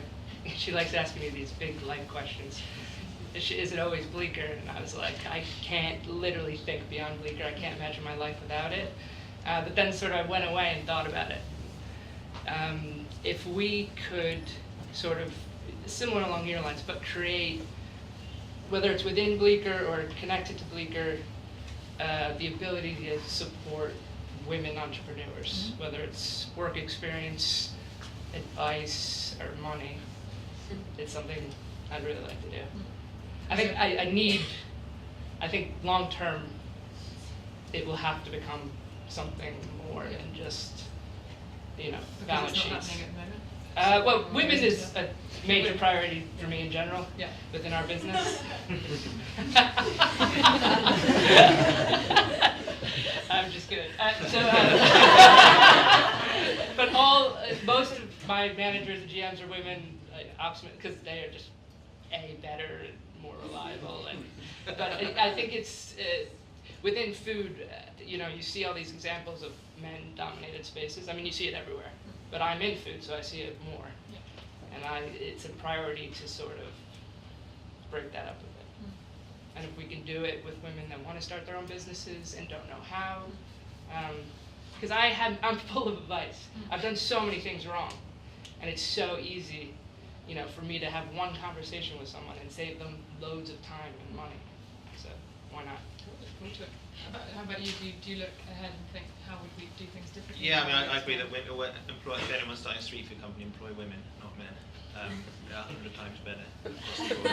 She likes asking me these big life questions. Is it always Bleecker? And I was like, I can't literally think beyond Bleecker. I can't imagine my life without it. But then sort of I went away and thought about it. If we could sort of, similar along your lines, but create, whether it's within Bleecker or connected to Bleecker, the ability to support women entrepreneurs, whether it's work experience, advice, or money, it's something I'd really like to do. I think I think long term, it will have to become something more than just Because balance it's not sheets. happening at the moment. Well, women is a major priority for me in general, Yeah. within our business. I'm just kidding. But most of my managers and GMs are women, because they are just better and more reliable. But I think it's within food. You see all these examples of men-dominated spaces. I mean, you see it everywhere. But I'm in food, so I see it more. Yeah. And it's a priority to sort of break that up a bit. And if we can do it with women that want to start their own businesses and don't know how, because I'm full of advice. I've done so many things wrong, and it's so easy, for me to have one conversation with someone and save them loads of time and money. So why not? Cool to it. How about you? Do you look ahead and think, how would we do things differently? Yeah, I mean, I agree that if anyone's starting a street food company, employ women, not men. They're 100 times better across the board.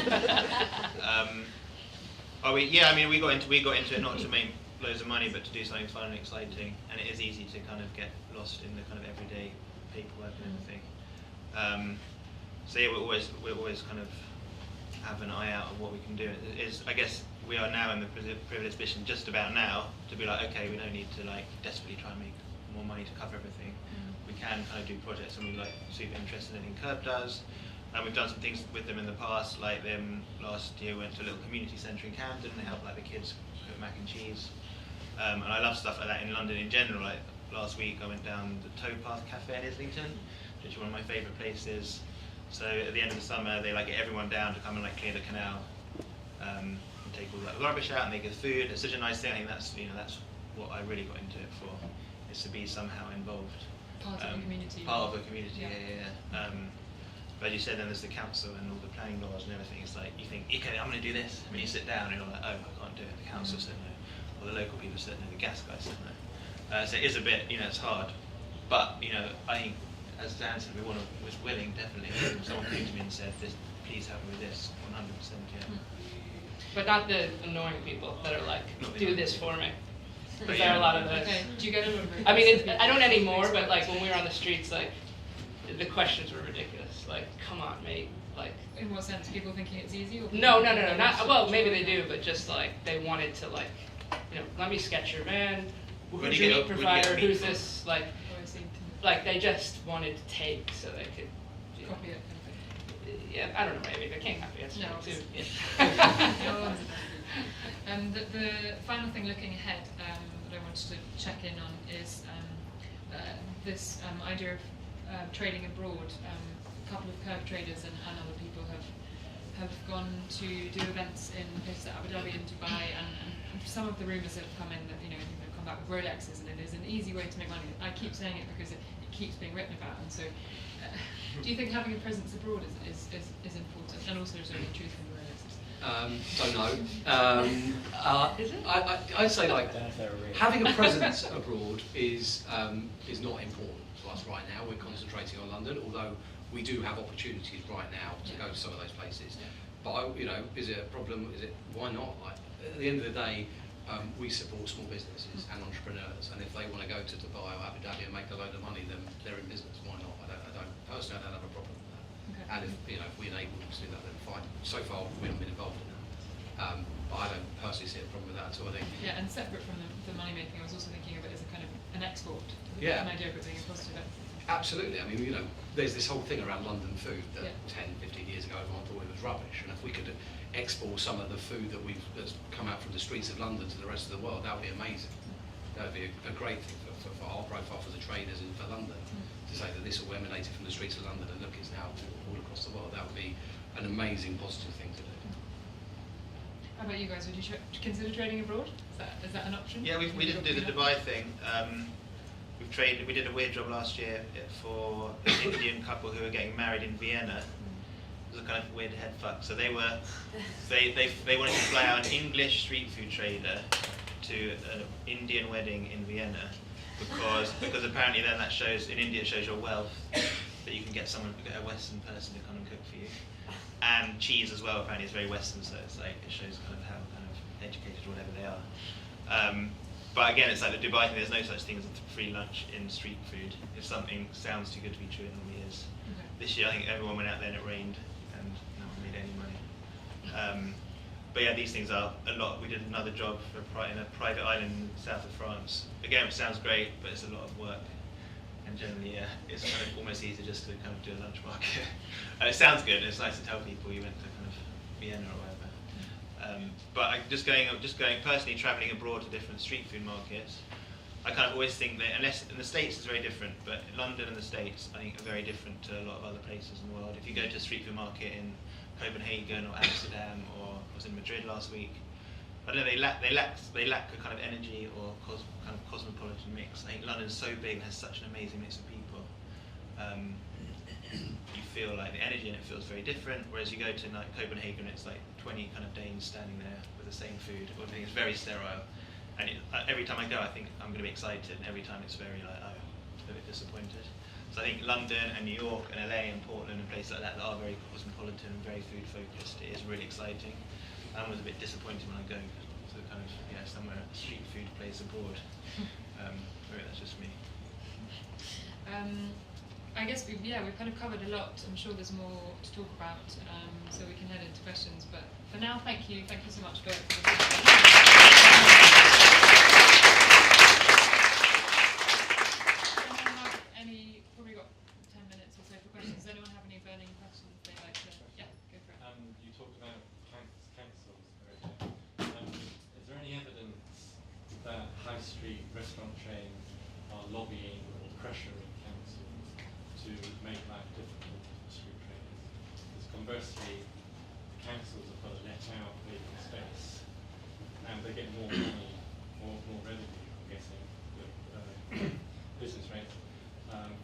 We got into it not to make loads of money, but to do something fun and exciting. And it is easy to kind of get lost in the kind of everyday paperwork and everything. We always kind of have an eye out of what we can do. I guess we are now in the privileged position just about now to be like, okay, we don't need to desperately try and make more money to cover everything. We can kind of do projects, and we're super interested in KERB does. And we've done some things with them in the past, like them last year went to a little community centre in Camden and helped the kids cook mac and cheese. And I love stuff like that in London in general. Like last week I went down the Towpath Cafe in Islington, which is one of my favourite places. So at the end of the summer they get everyone down to come and clear the canal, and take all that rubbish out and make good food. It's such a nice thing. I think that's what I really got into it for, is to be somehow involved. Part of the community. Part of a community, Yeah. But you said then there's the council and all the planning laws and everything. It's like you think, okay, I'm going to do this. And when you sit down, you're like, oh, I can't do it. The council said no, or the local people said no, the gas guy said no. So it is a bit, it's hard. But I think, as Dan said, was willing, definitely. Someone came to me and said, please help me with this, 100%, yeah. But not the annoying people that are like, do this for me. Because there are a lot of those. Okay. Do you get it? I mean, I don't anymore, but when we were on the streets, the questions were ridiculous. Come on, mate. In what sense? People thinking it's easy? Or No. Not, well, maybe they do, but just they wanted to let me sketch your van. Who's your meat provider? Who's this? They just wanted to take so they could copy it. Yeah, I don't know, maybe they can't copy it. No, too. The final thing looking ahead that I wanted to check in on is this idea of trading abroad. A couple of KERB traders and other people have gone to do events in places like Abu Dhabi and Dubai, and some of the rumours have come in that they've come back with Rolexes, and it is an easy way to make money. I keep saying it because it keeps being written about, and so do you think having a presence abroad is important, and also is there any truth in the Rolexes? Don't know. Is it? I'd say having a presence abroad is not important to us right now. We're concentrating on London, although we do have opportunities right now to go to some of those places. Yeah. But is it a problem? Why not? At the end of the day, we support small businesses and entrepreneurs, and if they want to go to Dubai or Abu Dhabi and make a load of money, then they're in business. Why not? Personally, I don't have a problem with that. Okay. And if we enable them to do that, then fine. So far, we haven't been involved in that. But I don't personally see a problem with that at all. I think. Yeah, and separate from the money making, I was also thinking of it as a kind of an export. Yeah. An idea of it being a positive export. Absolutely. I mean, there's this whole thing around London food that 10, Yeah. 15 years ago everyone thought it was rubbish. And if we could export some of the food that's come out from the streets of London to the rest of the world, that would be amazing. That would be a great thing for our profile for the traders and for London, to say that this all emanated from the streets of London and look, it's now all across the world. That would be an amazing positive thing to do. How about you guys? Would you consider trading abroad? Is that an option? Yeah, we didn't do the Dubai thing. We did a weird job last year for an Indian couple who were getting married in Vienna. It was a kind of weird head fuck. So they wanted to fly out an English street food trader to an Indian wedding in Vienna because apparently then that shows, in India it shows your wealth, that you can get a Western person to come and cook for you. And cheese as well apparently is very Western, so it shows kind of how kind of educated or whatever they are. but again, it's like the Dubai thing. There's no such thing as a free lunch in street food. If something sounds too good to be true, it normally is. Okay. This year, I think everyone went out there and it rained, and no one made any money. But yeah, these things are a lot. We did another job for in a private island in the south of France. Again, it sounds great, but it's a lot of work. And generally, yeah, it's kind of almost easy just to kind of do a lunch market. It sounds good. It's nice to tell people you went to kind of Vienna or whatever. But just going personally, traveling abroad to different street food markets, I kind of always think that, unless in the States it's very different, but London and the States I think are very different to a lot of other places in the world. If you go to a street food market in Copenhagen or Amsterdam, or I was in Madrid last week, I don't know, they lack a kind of energy or kind of cosmopolitan mix. I think London's so big and has such an amazing mix of people. You feel like the energy in it feels very different, whereas you go to like Copenhagen, it's like 20 kind of Danes standing there with the same food. Everything is very sterile, and every time I go, I think I'm going to be excited, and every time it's very like, oh, a bit disappointed. So I think London and New York and LA and Portland and places like that are very cosmopolitan and very food focused. It is really exciting. I was a bit disappointed when I go to kind of somewhere a street food place abroad. Maybe that's just me. I guess we've kind of covered a lot. I'm sure there's more to talk about, so we can head into questions. But for now, thank you so much for Probably got 10 minutes or so for questions. Does anyone have any burning questions they'd like to? Yeah, go for it. You talked about councils earlier. Is there any evidence that high street restaurant chains are lobbying or pressuring councils to make life difficult for street traders? Because conversely, the councils have got to let out vacant space, and they get more money, more revenue, I'm guessing, with business rates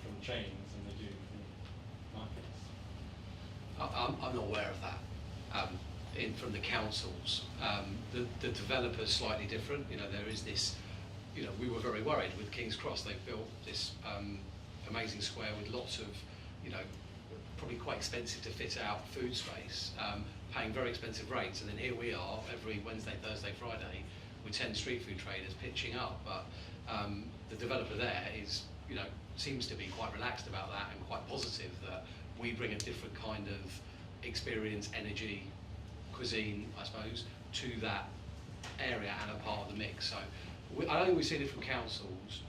from chains than they do from markets. I'm not aware of that. From the councils, the developer's slightly different. There is this. We were very worried with King's Cross. They built this amazing square with lots of, probably quite expensive to fit out food space, paying very expensive rates, and then here we are every Wednesday, Thursday, Friday with 10 street food traders pitching up. But the developer there is, seems to be quite relaxed about that and quite positive that we bring a different kind of experience, energy, cuisine, I suppose, to that area and a part of the mix. So I don't think we've seen it from councils,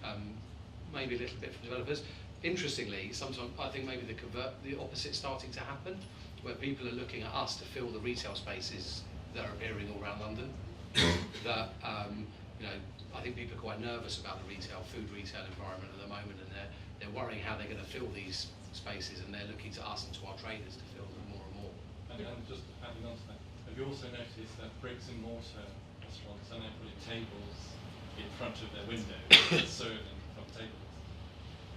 maybe a little bit from developers. Interestingly, sometimes I think maybe the opposite's starting to happen, where people are looking at us to fill the retail spaces that are appearing all around London. That I think people are quite nervous about the food retail environment at the moment, and they're worrying how they're going to fill these spaces, and they're looking to us and to our traders to fill them more and more. And just adding on to that, have you also noticed that bricks and mortar restaurants are now putting tables in front of their windows, serving from tables?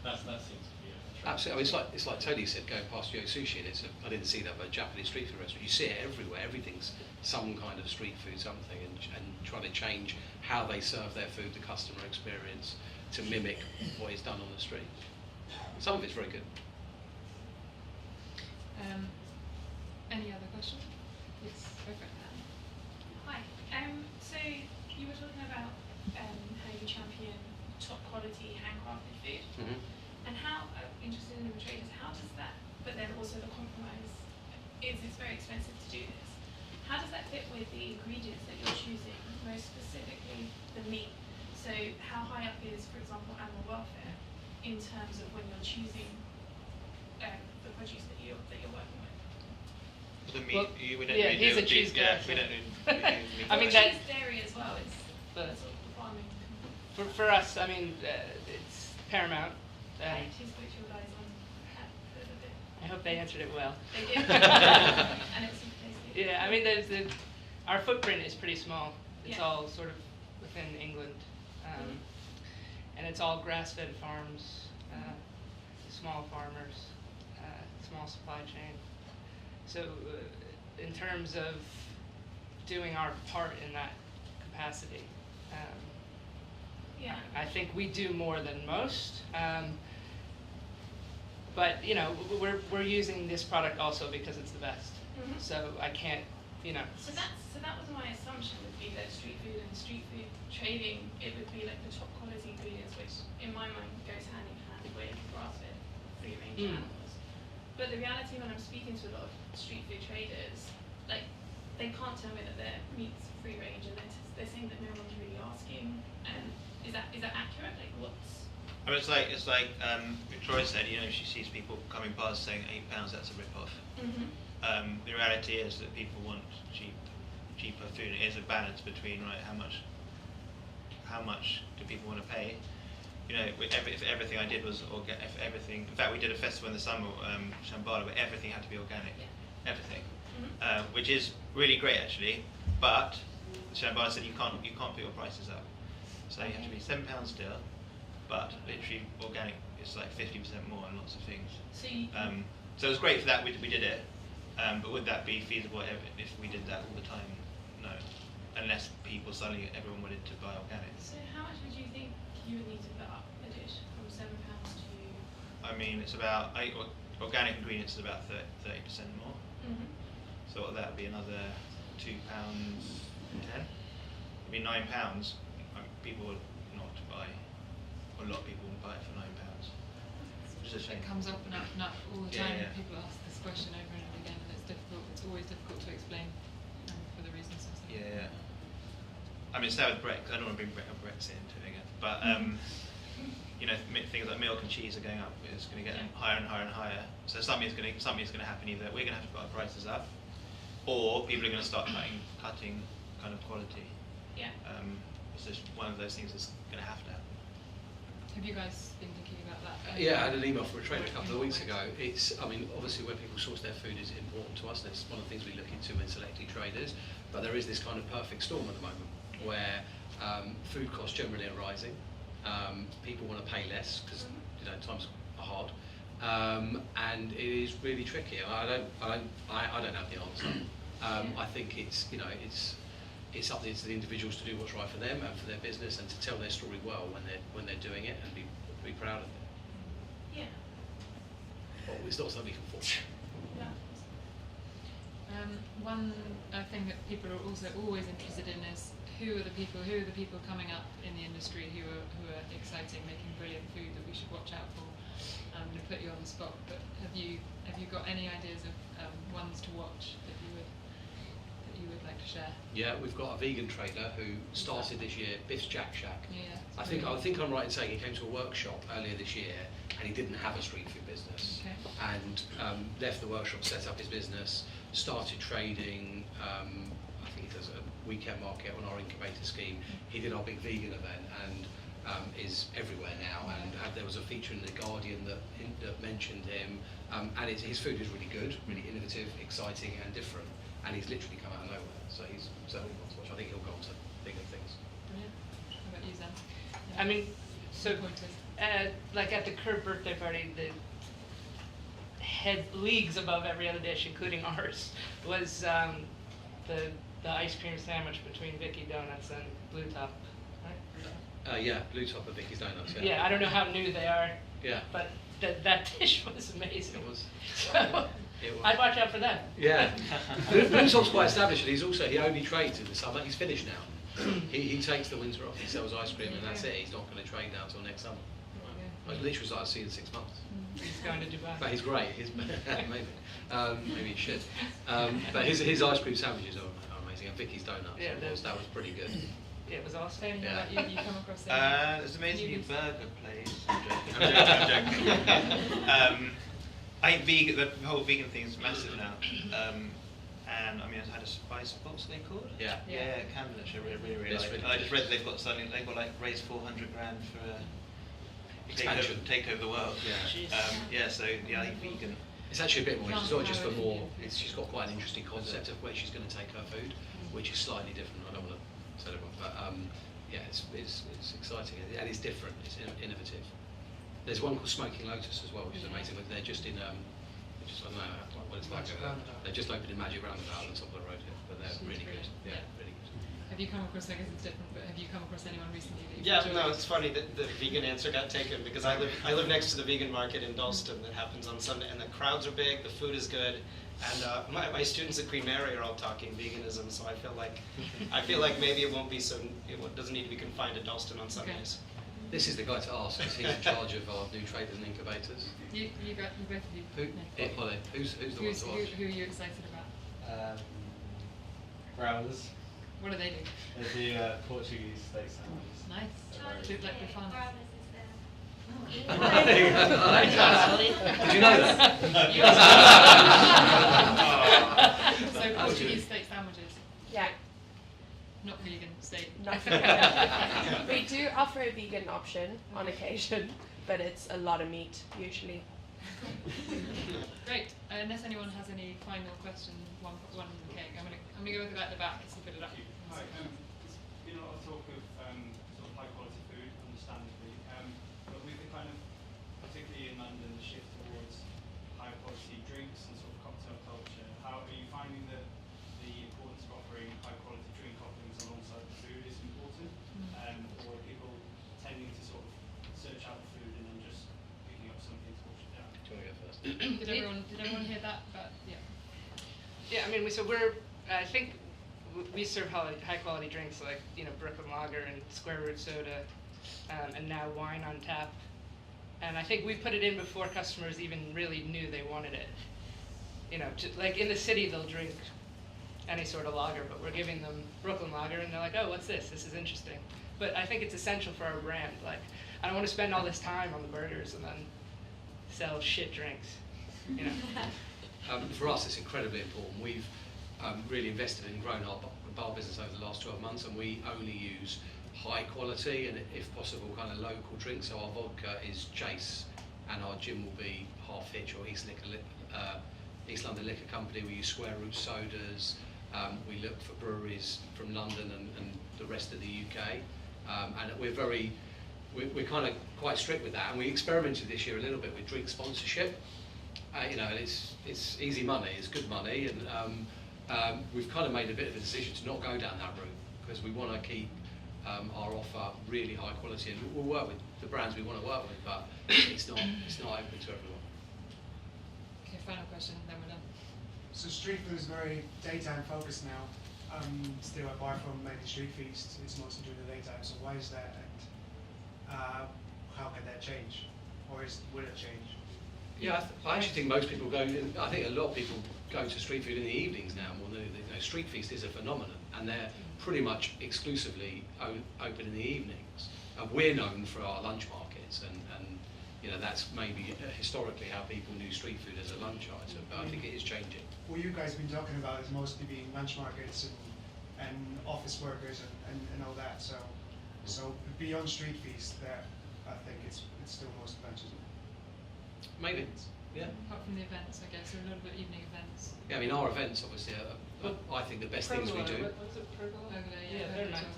That seems to be a trend. Absolutely. I mean, it's like Tony said, going past Yo Sushi, and I didn't see that, but a Japanese street food restaurant, you see it everywhere. Everything's some kind of street food something, and trying to change how they serve their food, the customer experience, to mimic what is done on the street. Some of it's very good. Any other questions? Yes, go for it. Hi. So you were talking about how you champion top quality handcrafted food, and how interested in the traders. How does that? But then also the compromise is it's very expensive to do this. How does that fit with the ingredients that you're choosing, most specifically the meat? So how high up is, for example, animal welfare in terms of when you're choosing the produce that you're working with? The meat, Well, we don't yeah, really he's do a cheese guy, we so- don't do meat. I mean, Or that- cheese dairy as well. It's But sort of the farming. for us, I mean, it's paramount. I actually spoke to your guys on that a little bit. I hope they answered it well. They did. And it was super tasty. Yeah, I mean, our footprint is pretty small. It's Yeah. all sort of within England, and it's all grass-fed farms, small farmers, small supply chain. So, in terms of doing our part in that capacity, Yeah. I think we do more than most. But we're using this product also because it's the best. Mhm. So I can't you know. So that was my assumption, would be that street food and street food trading, it would be like the top quality ingredients, which in my mind goes hand in hand with grass-fed, free-range animals. But the reality, when I'm speaking to a lot of street food traders, like, they can't tell me that their meat's free-range, and they're saying that no one's really asking. And is that accurate? Like, what's... I mean, it's like Victoria said, you know, she sees people coming past saying £8, that's a rip-off. The reality is that people want cheaper food. It is a balance between, right, how much do people want to pay? You know, if everything I did was if everything. In fact, we did a festival in the summer, Shambhala, where everything had to be organic, everything, which is really great actually. But Shambhala said you can't put your prices up, so you have to be £7 still, but literally organic is like 50% more on lots of things. So so it was great for that. We did it, but would that be feasible if we did that all the time? No, unless everyone wanted to buy organic. So how much would you think you would need to put up a dish from £7 to? I mean, it's about organic ingredients is about 30% more. So that would be another £2.10. It'd be £9. People would not buy. A lot of people would buy it for £9. Which is a shame. It comes up and up and up all the time. Yeah. People ask this question over and over again, and it's difficult. It's always difficult to explain for the reasons. Yeah. I mean, so with Brexit, I don't want to bring Brexit into it again, but you know, things like milk and cheese are going up. It's going to get higher and higher and higher. So something's going to happen. Either we're going to have to put our prices up, or people are going to start cutting kind of quality. Yeah. It's just one of those things that's going to happen. Have you guys been thinking about that? Yeah, I had an email from a trader a couple of weeks ago. I mean, obviously where people source their food is important to us, and it's one of the things we look into when selecting traders, but there is this kind of perfect storm at the moment where food costs generally are rising, people want to pay less because times are hard, and it is really tricky. I don't have the answer. I think it's up to the individuals to do what's right for them and for their business, and to tell their story well when they're doing it, and be proud of it. Yeah. Well, it's not something we can force. Yeah. One thing that people are also always interested in is who are the people coming up in the industry who are exciting, making brilliant food that we should watch out for. I'm going to put you on the spot, but have you got any ideas of ones to watch that you would like to share? Yeah, we've got a vegan trader who started this year, Biff's Jack Shack. Yeah. I think I'm right in saying he came to a workshop earlier this year and he didn't have a street food business. Okay. And left the workshop, set up his business, started trading. I think he does a weekend market on our incubator scheme. He did our big vegan event and is everywhere now. And there was a feature in The Guardian that mentioned him. And his food is really good, really innovative, exciting and different. And he's literally come out of nowhere. So he's certainly one to watch. I think he'll go on to bigger things. Brilliant. How about you, Zan? I mean, so Pointers. like at the KERB birthday party, the head leagues above every other dish, including ours, was the ice cream sandwich between Vicky Donuts and Blue Top. Right? Yeah, Blue Top and Vicky's Donuts. Yeah, I don't know how new they are. Yeah. But that dish was amazing. It was. So, I'd watch out for that. Yeah. Blue Top's quite established, and he only trades in the summer. He's finished now. He takes the winter off. He sells ice cream, and that's it. He's not going to trade now until next summer. I literally started seeing in 6 months. He's going to Dubai. But he's great. Maybe he should. But his ice cream sandwiches are amazing, and Vicky's Donuts. Yeah, that was pretty good. Yeah, it was awesome. How about you come across that? There's an amazing new burger place. I'm joking. I think the whole vegan thing is massive now. And I mean, I had a spice box, they called? Yeah. Yeah, Camden, which I really That's like. really And I just good. read that they've got like raised 400 grand for Expansion. take over the world. Yeah. So yeah, I think vegan. It's actually a bit more. It's not just for more. Yeah. She's got quite an interesting concept of where she's going to take her food, which is slightly different. I don't want to tell everyone, but yeah, it's exciting and it's different. It's innovative. There's one called Smoking Lotus as well, which is amazing. But they're just in, I don't know what it's like. They're just opened in Magic Roundabout on top of the road here, but they're really good. Yeah, really good. Have you come across, I guess it's different, but have you come across anyone recently that you've Yeah, enjoyed? no, it's funny that the vegan answer got taken because I live next to the vegan market in Dalston that happens on Sunday, and the crowds are big, the food is good, and my students at Queen Mary are all talking veganism, so I feel like maybe it won't be so, it doesn't need to be confined to Dalston on Sundays. This is the guy to ask, because he's in charge of our new traders and incubators. You both of you. Who? No. Holly, who's the one to ask? Who are you excited about? Growlers. What do they do? They do Portuguese steak sandwiches. Nice. Look like the farm. Did you know that? So Portuguese steak sandwiches, Yeah, not vegan steak. not we do offer a vegan option on occasion, but it's a lot of meat usually. Great. Unless anyone has any final question, one okay. I'm gonna go with the guy at the back. Let's put it up. Hi, there's been a lot of talk of sort of high quality food, understandably, but with the kind of, particularly in London, the shift towards high quality drinks and sort of cocktail culture, how are you finding that the importance of offering high quality drink offerings alongside the food is important, or are people tending to sort of search out the food and then just picking up something to wash it down? Do you want to go first? Did everyone hear that? Yeah. Yeah, I mean, I think we serve high quality drinks like, Brooklyn Lager and Square Root Soda, and now wine on tap. And I think we put it in before customers even really knew they wanted it. Like in the city they'll drink any sort of lager, but we're giving them Brooklyn Lager and they're like, oh, what's this? This is interesting. But I think it's essential for our brand. Like, I don't want to spend all this time on the burgers and then sell shit drinks. For us, it's incredibly important. We've really invested and grown our bar business over the last 12 months, and we only use high quality and, if possible, kind of local drinks. So our vodka is Chase, and our gin will be Half Hitch or East London Liquor Company. We use Square Root sodas. We look for breweries from London and the rest of the UK, and we're kind of quite strict with that. And we experimented this year a little bit with drink sponsorship. And it's easy money, it's good money, and we've kind of made a bit of a decision to not go down that route because we want to keep our offer really high quality, and we'll work with the brands we want to work with, but it's not open to everyone. Okay, final question, then we're done. So street food is very daytime focused now. Still apart from maybe street feast, it's mostly during the daytime. So why is that, and how can that change, or will it change? Yeah, I actually think most people I think a lot of people go to street food in the evenings now more than anything. Street feast is a phenomenon, and they're pretty much exclusively open in the evenings. We're known for our lunch markets, and that's maybe historically how people knew street food as a lunch item, but I think it is changing. What you guys have been talking about is mostly being lunch markets and office workers and all that. So beyond street feast, that I think it's still most lunches. Maybe, yeah. Apart from the events, I guess, or a little bit evening events. Yeah, I mean, our events obviously are I think the best things we do. What's it, pergola? Pergola, Yeah, they're nice.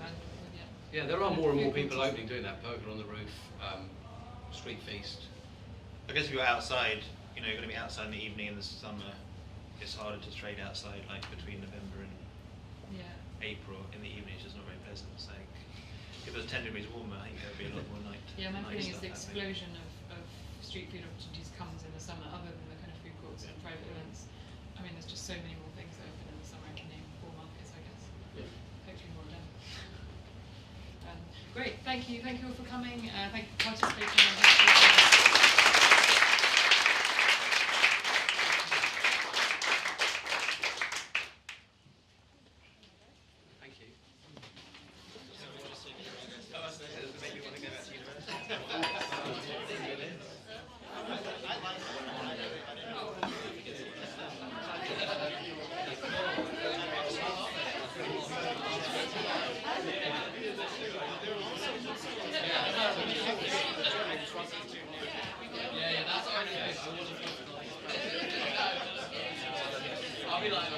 Yeah, there are more and more people opening doing that. Pergola on the roof, street feast. I guess if you're outside, you're going to be outside in the evening in the summer. It's harder to trade outside, like between November and April in the evening. It's just not very pleasant. It's like if it was 10 degrees warmer, I think there would be a lot more night. Yeah, my feeling is stuff the happening. explosion of street food opportunities comes in the summer, other than the kind of food courts and private events. I mean, there's just so many more things that open in the summer. I can name 4 markets, I guess. Yeah. Hopefully more done. Great, thank you all for coming. Thank you for participating. I'll be like,